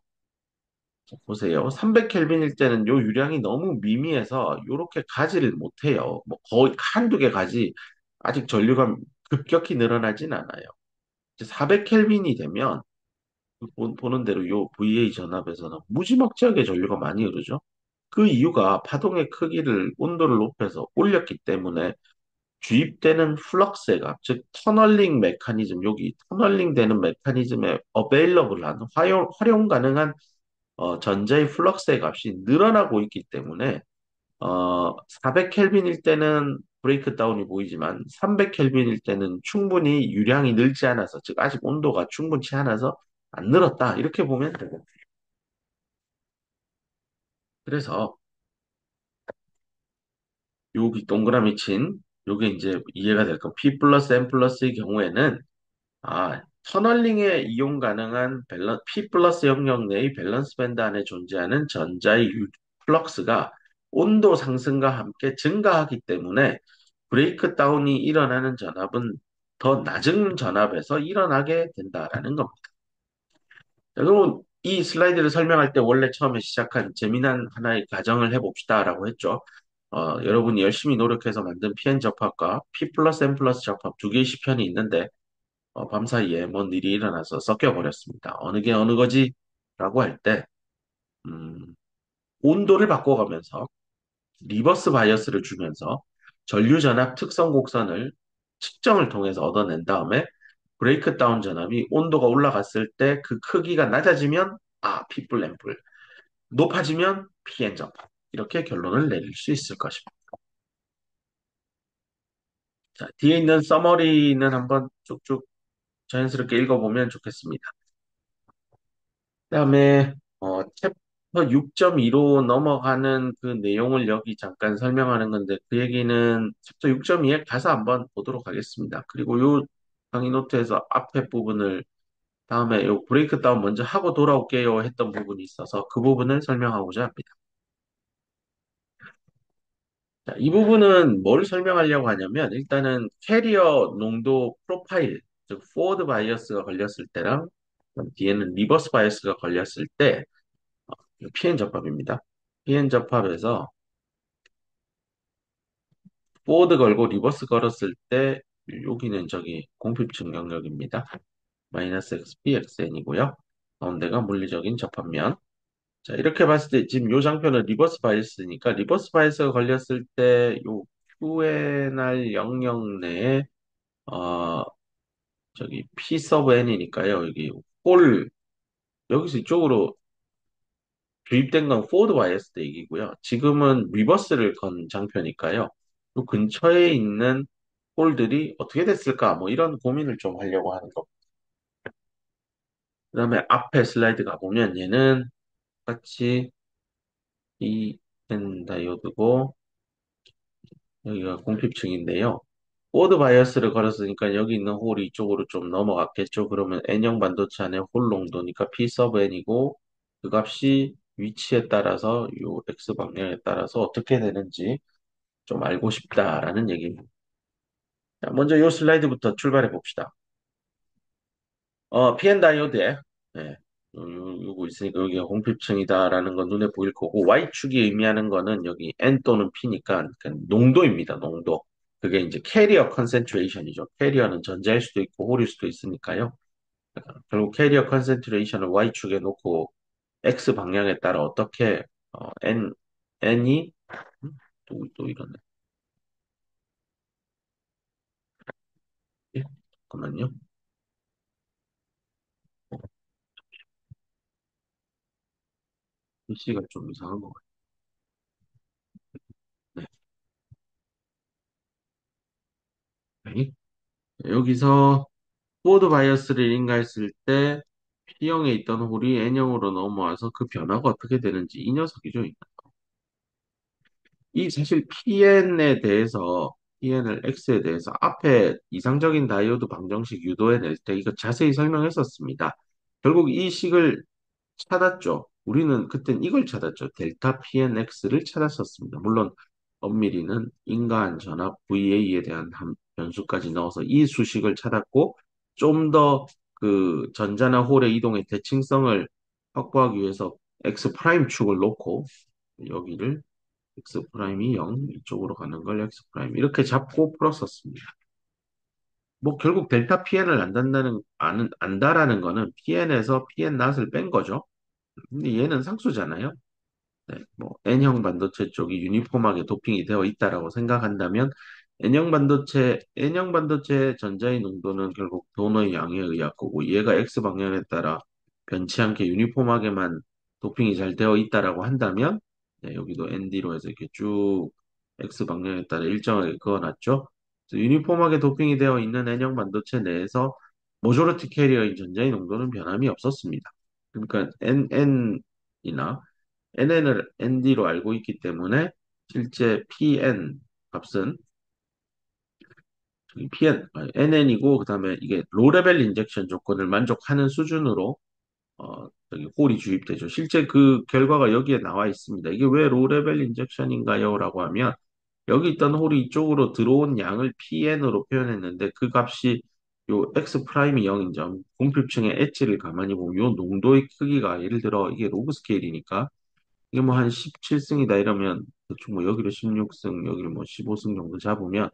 자, 보세요. 300켈빈일 때는 요 유량이 너무 미미해서 요렇게 가지를 못해요. 뭐 거의 한두 개 가지 아직 전류가 급격히 늘어나진 않아요. 400켈빈이 되면 보는 대로 요 VA 전압에서는 무지막지하게 전류가 많이 흐르죠. 그 이유가 파동의 크기를 온도를 높여서 올렸기 때문에 주입되는 플럭스의 값, 즉 터널링 메커니즘, 여기 터널링 되는 메커니즘에 어베일러블한 활용 가능한 전자의 플럭스의 값이 늘어나고 있기 때문에 400켈빈일 때는 브레이크 다운이 보이지만 300켈빈일 때는 충분히 유량이 늘지 않아서 즉 아직 온도가 충분치 않아서 안 늘었다 이렇게 보면 되고 그래서 여기 동그라미 친 요게 이제 이해가 될 거. P 플러스 N 플러스의 경우에는 터널링에 이용 가능한 P 플러스 영역 내의 밸런스 밴드 안에 존재하는 전자의 플럭스가 온도 상승과 함께 증가하기 때문에 브레이크 다운이 일어나는 전압은 더 낮은 전압에서 일어나게 된다라는 겁니다. 자, 그럼 이 슬라이드를 설명할 때 원래 처음에 시작한 재미난 하나의 가정을 해봅시다라고 했죠. 여러분이 열심히 노력해서 만든 PN 접합과 P 플러스 N 플러스 접합 두 개의 시편이 있는데 밤사이에 뭔 일이 일어나서 섞여버렸습니다. 어느 게 어느 거지? 라고 할 때, 음, 온도를 바꿔가면서 리버스 바이어스를 주면서 전류전압 특성 곡선을 측정을 통해서 얻어낸 다음에 브레이크 다운 전압이 온도가 올라갔을 때 그 크기가 낮아지면 P뿔, N뿔, 높아지면 PN 접합. 이렇게 결론을 내릴 수 있을 것입니다. 자, 뒤에 있는 서머리는 한번 쭉쭉 자연스럽게 읽어보면 좋겠습니다. 그다음에 챕터 6.2로 넘어가는 그 내용을 여기 잠깐 설명하는 건데 그 얘기는 챕터 6.2에 가서 한번 보도록 하겠습니다. 그리고 요 강의 노트에서 앞에 부분을 다음에 요 브레이크 다운 먼저 하고 돌아올게요 했던 부분이 있어서 그 부분을 설명하고자 합니다. 자, 이 부분은 뭘 설명하려고 하냐면 일단은 캐리어 농도 프로파일, 즉 포워드 바이어스가 걸렸을 때랑 그다음 뒤에는 리버스 바이어스가 걸렸을 때 PN 접합입니다. PN 접합에서 포워드 걸고 리버스 걸었을 때 여기는 저기 공핍층 영역입니다. 마이너스 XP, XN이고요. 가운데가 물리적인 접합면. 자, 이렇게 봤을 때 지금 요 장표는 리버스 바이어스니까 리버스 바이어스가 걸렸을 때 요 QNR 영역 내에 어 저기 P 서브 N이니까요. 여기 홀 여기서 이쪽으로 주입된 건 포워드 바이어스 때 얘기고요. 지금은 리버스를 건 장표니까요. 그 근처에 있는 홀들이 어떻게 됐을까? 뭐 이런 고민을 좀 하려고 하는 거. 그다음에 앞에 슬라이드 가보면 얘는 같이 EN 다이오드고 여기가 공핍층인데요. 포워드 바이어스를 걸었으니까 여기 있는 홀이 이쪽으로 좀 넘어갔겠죠. 그러면 N형 반도체 안에 홀 농도니까 P 서브 N이고 그 값이 위치에 따라서 요 X 방향에 따라서 어떻게 되는지 좀 알고 싶다라는 얘기입니다. 자, 먼저 요 슬라이드부터 출발해 봅시다. PN 다이오드에 네, 요거 있으니까 여기가 공핍층이다라는 건 눈에 보일 거고 Y축이 의미하는 거는 여기 N 또는 P니까 그러니까 농도입니다. 농도. 그게 이제 캐리어 컨센트레이션이죠. 캐리어는 전자일 수도 있고 홀일 수도 있으니까요. 결국 캐리어 컨센트레이션을 Y축에 놓고 X 방향에 따라 어떻게 N이 또 이러네. 예? 잠깐만요. 글씨가 좀 이상한 것 같네. 네. 여기서 포워드 바이어스를 인가했을 때 P형에 있던 홀이 N형으로 넘어와서 그 변화가 어떻게 되는지 이 녀석이죠. 이 사실 PN에 대해서 PN을 X에 대해서 앞에 이상적인 다이오드 방정식 유도해낼 때 이거 자세히 설명했었습니다. 결국 이 식을 찾았죠. 우리는 그땐 이걸 찾았죠. 델타 PNX를 찾았었습니다. 물론 엄밀히는 인과한 전압 VA에 대한 변수까지 넣어서 이 수식을 찾았고 좀 더 그 전자나 홀의 이동의 대칭성을 확보하기 위해서 X 프라임 축을 놓고 여기를 X 프라임이 0 이쪽으로 가는 걸 X 프라임 이렇게 잡고 풀었었습니다. 뭐 결국 델타 PN을 안다라는 거는 PN에서 PN 낫을 뺀 거죠. 근데 얘는 상수잖아요. 네, 뭐 N형 반도체 쪽이 유니폼하게 도핑이 되어 있다라고 생각한다면 N형 반도체 전자의 농도는 결국 도너의 양에 의할 거고 얘가 X 방향에 따라 변치 않게 유니폼하게만 도핑이 잘 되어 있다라고 한다면 네, 여기도 ND로 해서 이렇게 쭉 X 방향에 따라 일정하게 그어놨죠. 그래서 유니폼하게 도핑이 되어 있는 N형 반도체 내에서 모조리티 캐리어인 전자의 농도는 변함이 없었습니다. 그러니까 NN이나 NN을 ND로 알고 있기 때문에 실제 PN 값은 저기 PN, NN이고 그다음에 이게 로 레벨 인젝션 조건을 만족하는 수준으로 저기 홀이 주입되죠. 실제 그 결과가 여기에 나와 있습니다. 이게 왜 로 레벨 인젝션인가요? 라고 하면 여기 있던 홀이 이쪽으로 들어온 양을 PN으로 표현했는데 그 값이 요 X 프라임이 0인 점, 공필층의 엣지를 가만히 보면 요 농도의 크기가 예를 들어 이게 로그 스케일이니까 이게 뭐 한 17승이다 이러면 대충 뭐 여기를 16승, 여기를 뭐 15승 정도 잡으면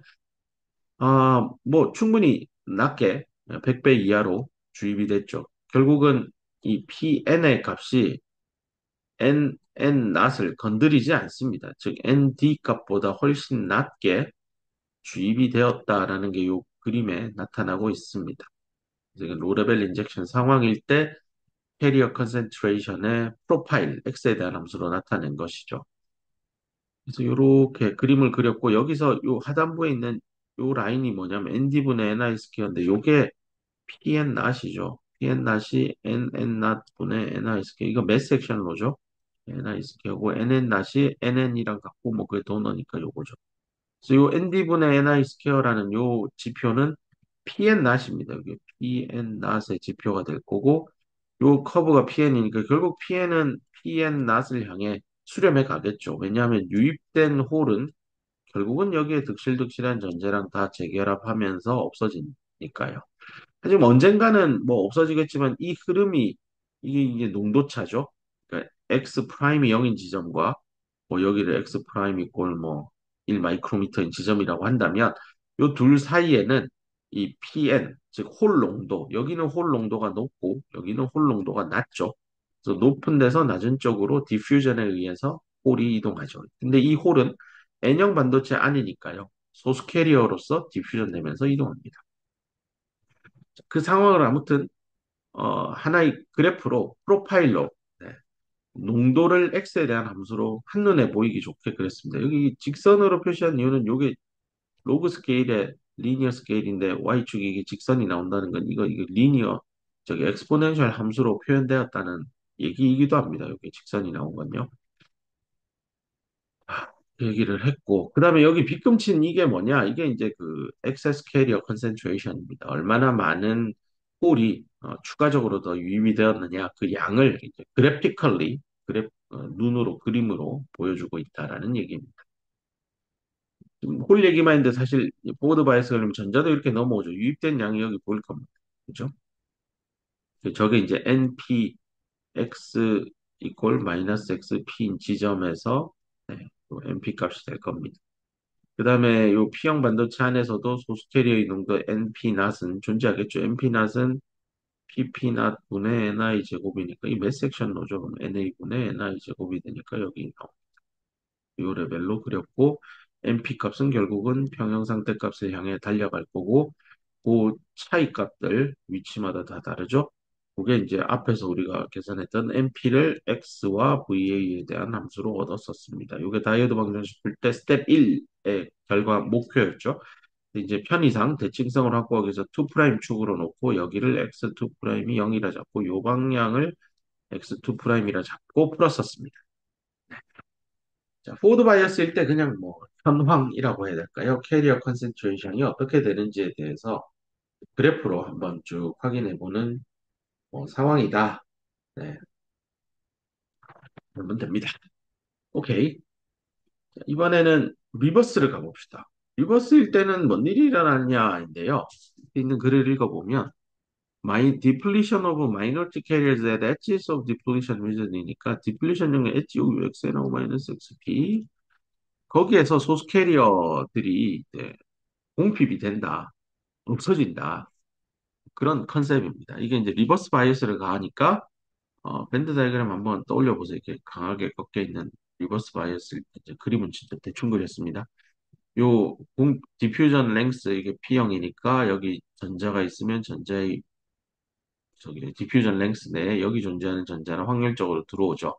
뭐 충분히 낮게 100배 이하로 주입이 됐죠. 결국은 이 PN의 값이 N 낫을 건드리지 않습니다. 즉 ND 값보다 훨씬 낮게 주입이 되었다라는 게 이 그림에 나타나고 있습니다. 그래서 로레벨 인젝션 상황일 때 캐리어 컨센트레이션의 프로파일, X에 대한 함수로 나타낸 것이죠. 그래서 이렇게 그림을 그렸고 여기서 요 하단부에 있는 요 라인이 뭐냐면 ND분의 NI 스퀘어인데 요게 PN 낫이죠. PN 낫이 NN 낫분의 NI 스퀘어. 이거 몇 섹션로죠? NI 스퀘어고 NN 낫이 NN이랑 같고 뭐 그게 도너니까 요거죠. 그래서 요 ND분의 NI 스퀘어라는 요 지표는 PN 낫입니다. 여기 PN 낫의 지표가 될 거고 요 커브가 PN이니까 결국 PN은 PN 낫을 향해 수렴해 가겠죠. 왜냐하면 유입된 홀은 결국은 여기에 득실득실한 전제랑 다 재결합하면서 없어지니까요. 하지만 언젠가는 뭐 없어지겠지만 이 흐름이 이게 농도차죠. 그러니까 x 프라임이 0인 지점과 뭐 여기를 x 프라임 이꼴 뭐 1 마이크로미터인 지점이라고 한다면 요 둘 사이에는 이 pn 즉 홀 농도 여기는 홀 농도가 높고 여기는 홀 농도가 낮죠. 그래서 높은 데서 낮은 쪽으로 디퓨전에 의해서 홀이 이동하죠. 근데 이 홀은 N형 반도체 아니니까요. 소스 캐리어로서 디퓨전 되면서 이동합니다. 그 상황을 아무튼 하나의 그래프로 프로파일로 네, 농도를 X에 대한 함수로 한눈에 보이기 좋게 그랬습니다. 여기 직선으로 표시한 이유는 이게 로그 스케일의 리니어 스케일인데 Y축이 이게 직선이 나온다는 건 이거 리니어 저기 엑스포넨셜 함수로 표현되었다는 얘기이기도 합니다. 여기 직선이 나온 건요. 얘기를 했고, 그 다음에 여기 빗금친 이게 뭐냐? 이게 이제 그 excess carrier concentration입니다. 얼마나 많은 홀이 추가적으로 더 유입이 되었느냐? 그 양을 이제 graphically, 눈으로, 그림으로 보여주고 있다라는 얘기입니다. 지금 홀 얘기만 했는데 사실 보드 바이어스 그러면 전자도 이렇게 넘어오죠. 유입된 양이 여기 보일 겁니다. 그죠? 저게 이제 NP X 이퀄 마이너스 XP인 지점에서 네, NP 값이 될 겁니다. 그 다음에 요 P형 반도체 안에서도 소수 캐리어 이동도 NP-낫은 존재하겠죠. NP-낫은 PP-낫 분의 NI 제곱이니까 이 몇 섹션로죠? 그럼 NA 분의 NI 제곱이 되니까 여기 요 레벨로 그렸고 NP 값은 결국은 평형 상태 값을 향해 달려갈 거고 그 차이 값들 위치마다 다 다르죠. 그게 이제 앞에서 우리가 계산했던 NP를 X와 VA에 대한 함수로 얻었었습니다. 이게 다이어드 방정식 풀 때 스텝 1의 결과 목표였죠. 이제 편의상 대칭성을 확보하기 위해서 2' 축으로 놓고 여기를 X2'이 0이라 잡고 요 방향을 X2'이라 잡고 풀었었습니다. 자, 포워드 바이어스일 때 그냥 뭐 현황이라고 해야 될까요? 캐리어 컨센트레이션이 어떻게 되는지에 대해서 그래프로 한번 쭉 확인해 보는 상황이다. 네, 그러면 됩니다. 오케이. 자, 이번에는 리버스를 가봅시다. 리버스일 때는 뭔 일이 일어났냐인데요. 있는 글을 읽어보면 depletion of minority carriers at edges of depletion region이니까 depletion용의 엣지 UXNO 마이너스 XP 거기에서 소스 캐리어들이 이제 공핍이 된다, 없어진다 그런 컨셉입니다. 이게 이제 리버스 바이어스를 가하니까 밴드 다이그램 한번 떠올려 보세요. 이렇게 강하게 꺾여 있는 리버스 바이어스 이제 그림은 진짜 대충 그렸습니다. 디퓨전 랭스 이게 P형이니까 여기 전자가 있으면 전자의 저기 디퓨전 랭스 내에 여기 존재하는 전자는 확률적으로 들어오죠.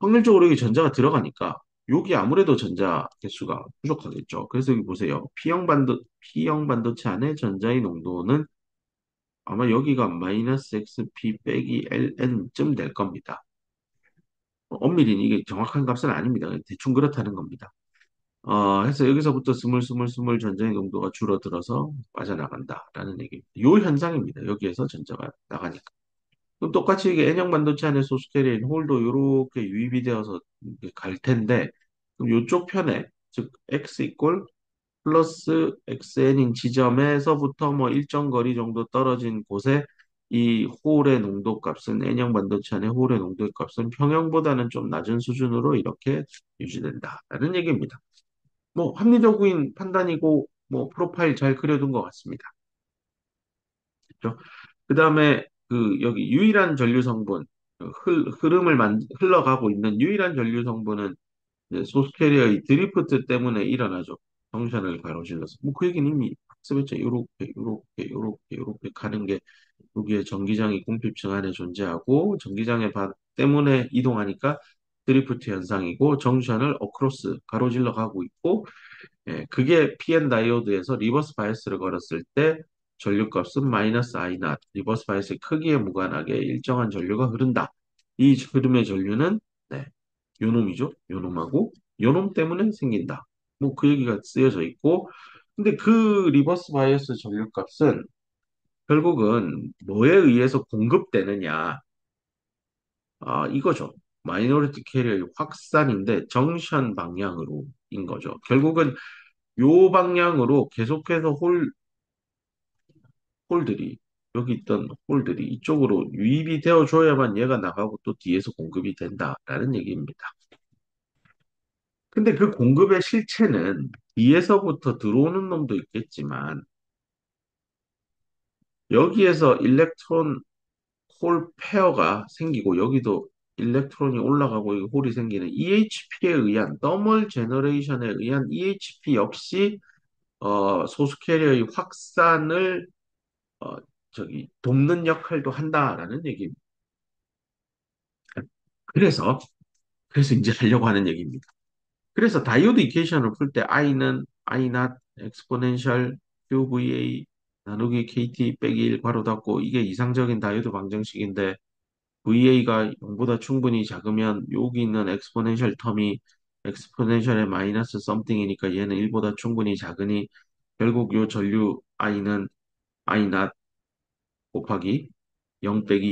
확률적으로 여기 전자가 들어가니까 여기 아무래도 전자 개수가 부족하겠죠. 그래서 여기 보세요. P형 반도체 안에 전자의 농도는 아마 여기가 마이너스 XP 빼기 LN쯤 될 겁니다. 엄밀히 이게 정확한 값은 아닙니다. 대충 그렇다는 겁니다. 해서 여기서부터 스물스물 전자의 농도가 줄어들어서 빠져나간다라는 얘기입니다. 요 현상입니다. 여기에서 전자가 나가니까. 그럼 똑같이 이게 N형 반도체 안에 소스 캐리어인 홀도 이렇게 유입이 되어서 이렇게 갈 텐데, 그럼 이쪽 편에, 즉, X 이꼴 플러스 XN인 지점에서부터 뭐 일정 거리 정도 떨어진 곳에 이 홀의 농도 값은 N형 반도체 안에 홀의 농도 값은 평형보다는 좀 낮은 수준으로 이렇게 유지된다라는 얘기입니다. 뭐 합리적인 판단이고 뭐 프로파일 잘 그려둔 것 같습니다. 그렇죠? 그 다음에 그 여기 유일한 전류 성분 흐름을 흘러가고 있는 유일한 전류 성분은 이제 소스 캐리어의 드리프트 때문에 일어나죠. 정션을 가로질러서. 뭐 그 얘기는 이미 학습했죠. 요렇게 가는 게 여기에 전기장이 공핍층 안에 존재하고 전기장의 때문에 이동하니까 드리프트 현상이고 정션을 어크로스 가로질러 가고 있고 예, 그게 PN 다이오드에서 리버스 바이어스를 걸었을 때 전류값은 마이너스 I 낫, 리버스 바이어스의 크기에 무관하게 일정한 전류가 흐른다. 이 흐름의 전류는 네, 요놈이죠. 요놈하고 요놈 때문에 생긴다. 뭐 그 얘기가 쓰여져 있고, 근데 그 리버스 바이어스 전류값은 결국은 뭐에 의해서 공급되느냐, 이거죠. 마이너리티 캐리어의 확산인데 정션 방향으로인 거죠. 결국은 요 방향으로 계속해서 홀들이 여기 있던 홀들이 이쪽으로 유입이 되어 줘야만 얘가 나가고 또 뒤에서 공급이 된다라는 얘기입니다. 근데 그 공급의 실체는 뒤에서부터 들어오는 놈도 있겠지만 여기에서 일렉트론 홀 페어가 생기고 여기도 일렉트론이 올라가고 이 홀이 생기는 EHP에 의한 더멀 제너레이션에 의한 EHP 역시 소수 캐리어의 확산을 어, 돕는 역할도 한다라는 얘기입니다. 그래서 그래서 이제 하려고 하는 얘기입니다. 그래서 다이오드 이퀘이션을 풀 때 I는 I not exponential QVA 나누기 KT 빼기 1 괄호 닫고 이게 이상적인 다이오드 방정식인데 VA가 0보다 충분히 작으면 여기 있는 엑스포넨셜 텀이 엑스포넨셜의 마이너스 썸띵이니까 얘는 1보다 충분히 작으니 결국 요 전류 I는 I not 곱하기 0 빼기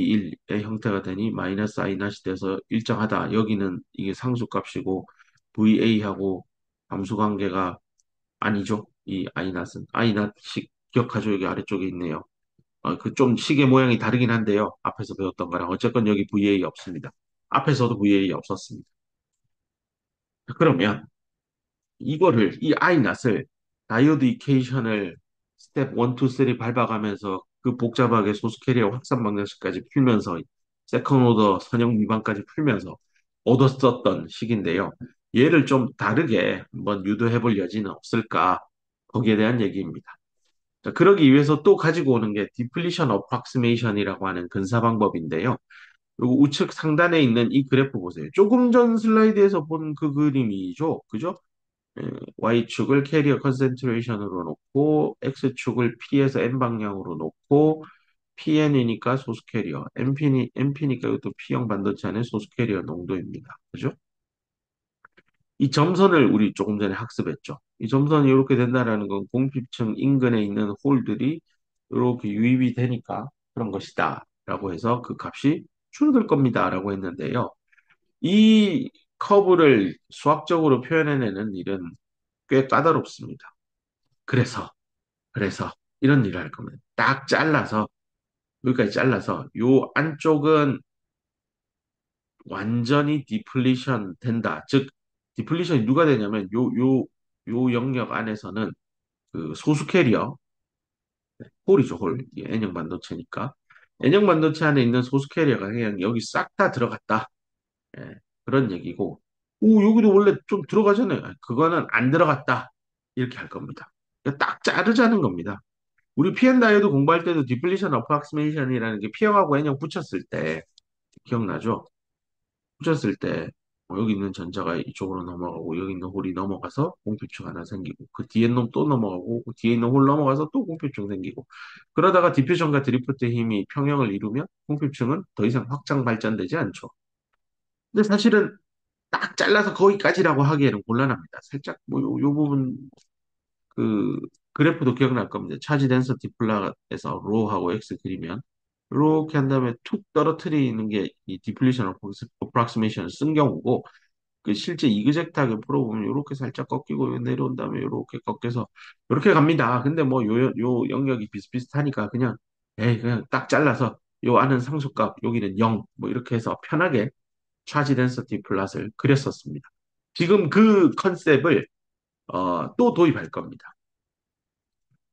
1의 형태가 되니 마이너스 I not이 돼서 일정하다. 여기는 이게 상수값이고 VA하고 함수관계가 아니죠. 이 I not은. I not식 기억하죠. 여기 아래쪽에 있네요. 그 좀 시계 모양이 다르긴 한데요. 앞에서 배웠던 거랑 어쨌건 여기 VA 없습니다. 앞에서도 VA 없었습니다. 그러면 이거를 이 iNOT을 다이오드 이퀘이션을 스텝 1, 2, 3 밟아가면서 그 복잡하게 소수 캐리어 확산 방정식까지 풀면서 세컨 오더 선형 미반까지 풀면서 얻었었던 식인데요. 얘를 좀 다르게 한번 유도해 볼 여지는 없을까? 거기에 대한 얘기입니다. 자, 그러기 위해서 또 가지고 오는 게 디플리션 어프락시메이션이라고 하는 근사 방법인데요. 요 우측 상단에 있는 이 그래프 보세요. 조금 전 슬라이드에서 본 그 그림이죠. 그죠? Y축을 캐리어 컨센트레이션으로 놓고 X축을 P에서 N 방향으로 놓고 PN이니까 소수 캐리어, NP니까 이것도 P형 반도체 안에 소수 캐리어 농도입니다. 그죠? 이 점선을 우리 조금 전에 학습했죠. 이 점선이 이렇게 된다라는 건 공피층 인근에 있는 홀들이 이렇게 유입이 되니까 그런 것이다. 라고 해서 그 값이 줄어들 겁니다. 라고 했는데요. 이 커브를 수학적으로 표현해내는 일은 꽤 까다롭습니다. 그래서 이런 일을 할 겁니다. 딱 잘라서 여기까지 잘라서 요 안쪽은 완전히 디플리션 된다. 즉 디플리션이 누가 되냐면 요 영역 안에서는 그 소수 캐리어 홀이죠, 홀. 이게 N형 반도체니까. N형 반도체 안에 있는 소수 캐리어가 그냥 여기 싹 다 들어갔다. 예, 그런 얘기고. 오, 여기도 원래 좀 들어가잖아요. 그거는 안 들어갔다. 이렇게 할 겁니다. 그러니까 딱 자르자는 겁니다. 우리 p 다이오드 공부할 때도 디플리션 어프락시메이션이라는 게 P형하고 N형 붙였을 때 기억나죠? 붙였을 때 여기 있는 전자가 이쪽으로 넘어가고 여기 있는 홀이 넘어가서 공표축 하나 생기고 그 뒤에 놈 또 넘어가고 그 뒤에 있는 홀 넘어가서 또 공표축 생기고 그러다가 디퓨전과 드리프트 힘이 평형을 이루면 공표층은 더 이상 확장 발전되지 않죠. 근데 사실은 딱 잘라서 거기까지라고 하기에는 곤란합니다. 살짝 뭐 요 부분 그 그래프도 기억날 겁니다. 차지 덴서티 플라에서 로하고 X 그리면 이렇게 한 다음에 툭 떨어뜨리는 게 이 디플리션 어프락시메이션을 쓴 경우고 그 실제 이그젝트하게 풀어보면 이렇게 살짝 꺾이고 내려온 다음에 이렇게 꺾여서 이렇게 갑니다. 근데 뭐 요 영역이 비슷비슷하니까 그냥 에이 그냥 딱 잘라서 요 안은 상수값 여기는 0 뭐 이렇게 해서 편하게 차지 덴서티 플랫을 그렸었습니다. 지금 그 컨셉을 또 도입할 겁니다.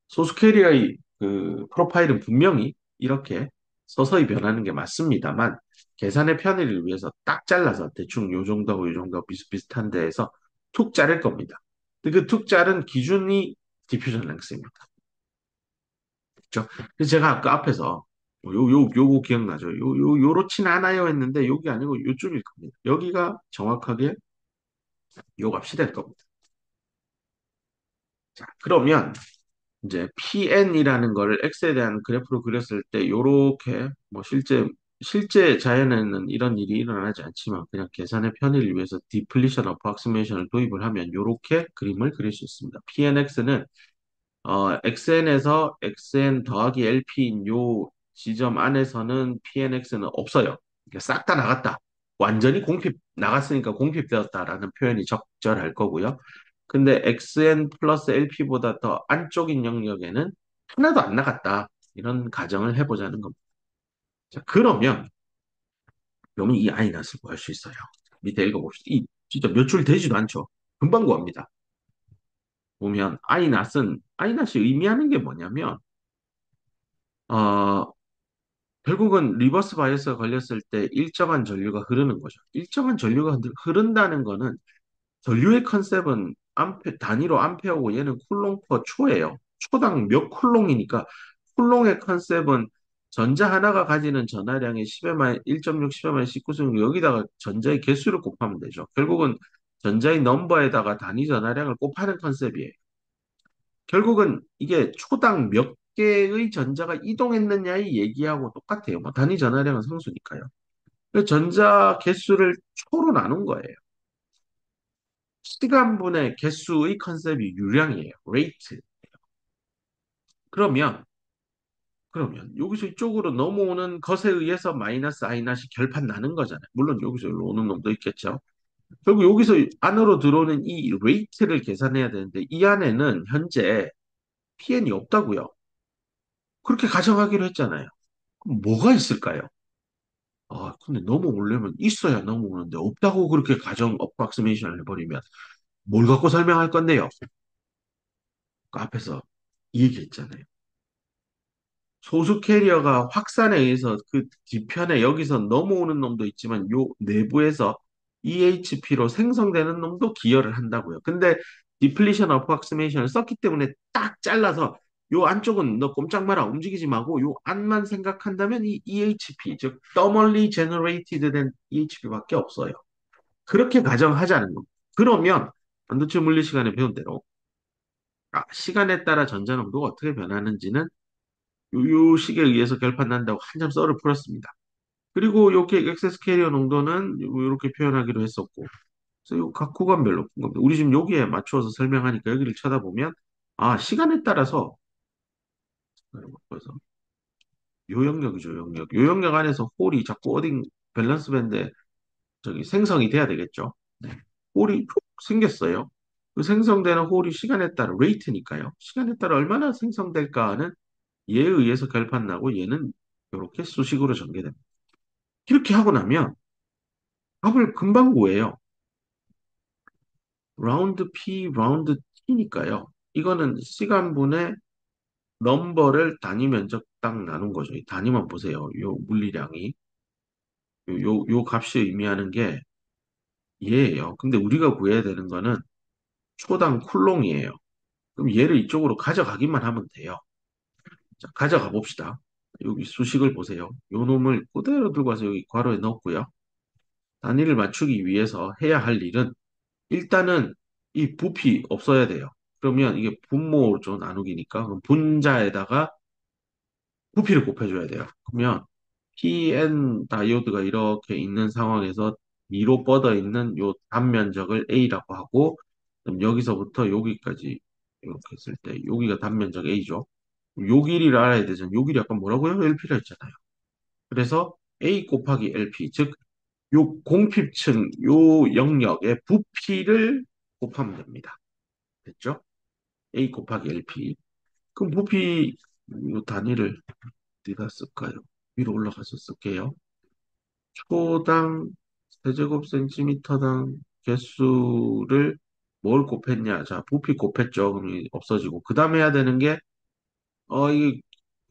소스 캐리어의 그 프로파일은 분명히 이렇게 서서히 변하는 게 맞습니다만 계산의 편의를 위해서 딱 잘라서 대충 요 정도하고 요 정도 비슷비슷한 데에서 툭 자를 겁니다. 그 툭 자른 기준이 디퓨전 랭스입니다. 그렇죠? 그래서 제가 아까 앞에서 요거 기억나죠? 요렇진 않아요 했는데 여기 아니고 요쪽일 겁니다. 여기가 정확하게 요 값이 될 겁니다. 그러면 이제 PN이라는 거를 X에 대한 그래프로 그렸을 때 요렇게 뭐 실제 자연에는 이런 일이 일어나지 않지만 그냥 계산의 편의를 위해서 디플리션 어프락시메이션을 도입을 하면 요렇게 그림을 그릴 수 있습니다. PNX는 XN에서 XN 더하기 LP인 요 지점 안에서는 PNX는 없어요. 싹 다 나갔다. 완전히 공핍, 나갔으니까 공핍되었다라는 표현이 적절할 거고요. 근데 XN 플러스 LP보다 더 안쪽인 영역에는 하나도 안 나갔다. 이런 가정을 해보자는 겁니다. 자, 그러면 이 아이낫을 구할 수 있어요. 밑에 읽어봅시다. 이 진짜 몇 줄 되지도 않죠. 금방 구합니다. 보면 아이낫이 의미하는 게 뭐냐면 어, 결국은 리버스 바이어스가 걸렸을 때 일정한 전류가 흐르는 거죠. 일정한 전류가 흐른다는 거는 전류의 컨셉은 단위로 암페어고 얘는 쿨롱 퍼 초예요. 초당 몇 쿨롱이니까 쿨롱의 컨셉은 전자 하나가 가지는 전하량의 10의 만 1.6, 10의 만 19승 여기다가 전자의 개수를 곱하면 되죠. 결국은 전자의 넘버에다가 단위 전하량을 곱하는 컨셉이에요. 결국은 이게 초당 몇 개의 전자가 이동했느냐의 얘기하고 똑같아요. 뭐 단위 전하량은 상수니까요. 그 전자 개수를 초로 나눈 거예요. 시간분의 개수의 컨셉이 유량이에요. 레이트. 그러면 여기서 이쪽으로 넘어오는 것에 의해서 마이너스 I 낫이 결판 나는 거잖아요. 물론 여기서 일로 오는 놈도 있겠죠. 결국 여기서 안으로 들어오는 이 레이트를 계산해야 되는데 이 안에는 현재 PN이 없다고요. 그렇게 가정하기로 했잖아요. 그럼 뭐가 있을까요? 아, 근데 넘어오려면 있어야 넘어오는데 없다고 그렇게 가정 어프락시메이션을 해버리면 뭘 갖고 설명할 건데요? 그 앞에서 이 얘기했잖아요. 소수 캐리어가 확산에 의해서 그 뒤편에 여기서 넘어오는 놈도 있지만 요 내부에서 EHP로 생성되는 놈도 기여를 한다고요. 근데 디플리션 어프락시메이션을 썼기 때문에 딱 잘라서 요 안쪽은 너 꼼짝 마라 움직이지 마고 요 안만 생각한다면 이 EHP 즉 thermally generated 된 EHP밖에 없어요. 그렇게 가정하자는 겁니다. 그러면 반도체 물리 시간에 배운 대로 시간에 따라 전자농도가 어떻게 변하는지는 요 식에 의해서 결판난다고 한참 썰을 풀었습니다. 그리고 요게 액세스 캐리어 농도는 이렇게 표현하기로 했었고, 그래서 각 구간별로 푼 겁니다. 우리 지금 여기에 맞추어서 설명하니까 여기를 쳐다보면, 시간에 따라서, 그래서 요 영역이죠, 요 영역. 요 영역 안에서 홀이 자꾸 어딘 밸런스 밴드에 생성이 돼야 되겠죠. 네. 홀이 쭉 생겼어요. 그 생성되는 홀이 시간에 따라 레이트니까요. 시간에 따라 얼마나 생성될까 하는 얘에 의해서 결판나고 얘는 이렇게 수식으로 전개됩니다. 이렇게 하고 나면 답을 금방 구해요. 라운드 P, 라운드 T니까요. 이거는 시간분의 넘버를 단위 면적당 나눈 거죠. 이 단위만 보세요. 요 물리량이. 요 값이 의미하는 게 얘예요. 근데 우리가 구해야 되는 거는 초당 쿨롱이에요. 그럼 얘를 이쪽으로 가져가기만 하면 돼요. 자, 가져가 봅시다. 여기 수식을 보세요. 요 놈을 그대로 들고 와서 여기 괄호에 넣었고요. 단위를 맞추기 위해서 해야 할 일은 일단은 이 부피 없어야 돼요. 그러면 이게 분모죠, 나누기니까. 그럼 분자에다가 부피를 곱해줘야 돼요. 그러면 PN 다이오드가 이렇게 있는 상황에서 위로 뻗어 있는 요 단면적을 A라고 하고, 그럼 여기서부터 여기까지 이렇게 했을 때 여기가 단면적 A죠. 요 길이를 알아야 되잖아요. 요 길이 아까 뭐라고요? LP라 했잖아요. 그래서 A 곱하기 LP, 즉 요 공핍층, 요 영역의 부피를 곱하면 됩니다. 됐죠? A 곱하기 LP. 그럼 부피 요 단위를 어디다 쓸까요? 위로 올라가서 쓸게요. 초당 세제곱 센티미터당 개수를 뭘 곱했냐? 자, 부피 곱했죠. 그럼 이 없어지고. 그 다음에 해야 되는 게, 이게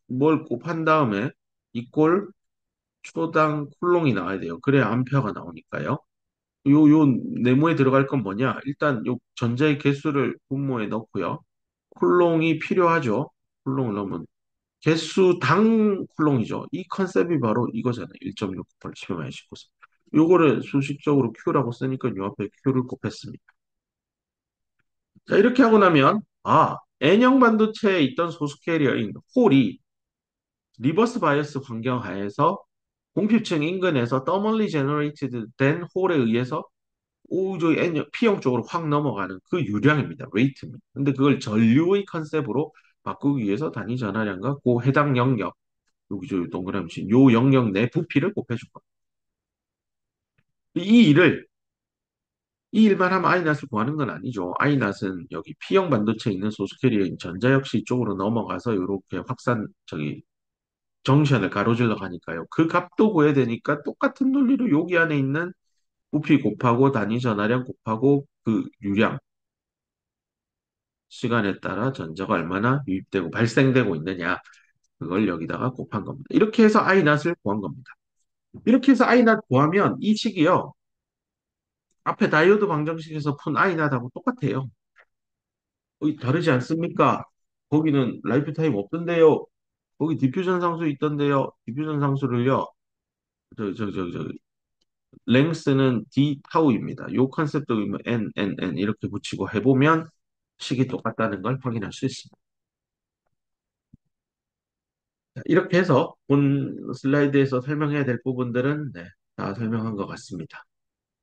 뭘 곱한 다음에 이꼴 초당 쿨롱이 나와야 돼요. 그래야 암페어가 나오니까요. 요 네모에 들어갈 건 뭐냐? 일단 요 전자의 개수를 분모에 넣고요. 쿨롱이 필요하죠. 쿨롱을 넣으면 개수당 쿨롱이죠. 이 컨셉이 바로 이거잖아요. 1.6 10의 19. 요거를 수식적으로 Q라고 쓰니까 요 앞에 Q를 곱했습니다. 자, 이렇게 하고 나면 N형 반도체에 있던 소수 캐리어인 홀이 리버스 바이어스 환경 하에서 공표층 인근에서 thermally generated 된 홀에 의해서 우주의 N형, P형 쪽으로 확 넘어가는 그 유량입니다. 레이트입니다. 근데 그걸 전류의 컨셉으로 바꾸기 위해서 단위 전하량과 그 해당 영역, 여기 저 동그라미 친 요 영역 내 부피를 곱해준 겁니다. 이 일을 이 일만 하면 아이낫을 구하는 건 아니죠. 아이낫은 여기 P형 반도체에 있는 소스 캐리어인 전자역시 쪽으로 넘어가서 이렇게 확산 정션을 가로질러 가니까요. 그 값도 구해야 되니까 똑같은 논리로 여기 안에 있는 부피 곱하고 단위 전하량 곱하고 그 유량 시간에 따라 전자가 얼마나 유입되고 발생되고 있느냐 그걸 여기다가 곱한 겁니다. 이렇게 해서 I낫을 구한 겁니다. 이렇게 해서 I낫 구하면 이 식이요. 앞에 다이오드 방정식에서 푼 I낫하고 똑같아요. 다르지 않습니까? 거기는 라이프 타임 없던데요. 거기 디퓨전 상수 있던데요. 디퓨전 상수를요. 저 랭스는 d 타우입니다. 요 컨셉도 n 이렇게 붙이고 해보면 식이 똑같다는 걸 확인할 수 있습니다. 자, 이렇게 해서 본 슬라이드에서 설명해야 될 부분들은 네, 다 설명한 것 같습니다.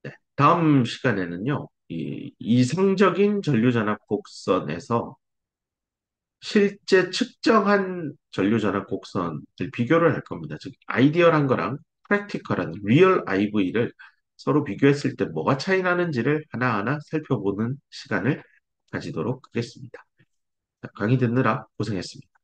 네, 다음 시간에는요, 이 이상적인 전류전압 곡선에서 실제 측정한 전류전압 곡선을 비교를 할 겁니다. 즉, 아이디어란 거랑 프랙티컬한 리얼 IV를 서로 비교했을 때 뭐가 차이 나는지를 하나하나 살펴보는 시간을 가지도록 하겠습니다. 자, 강의 듣느라 고생했습니다.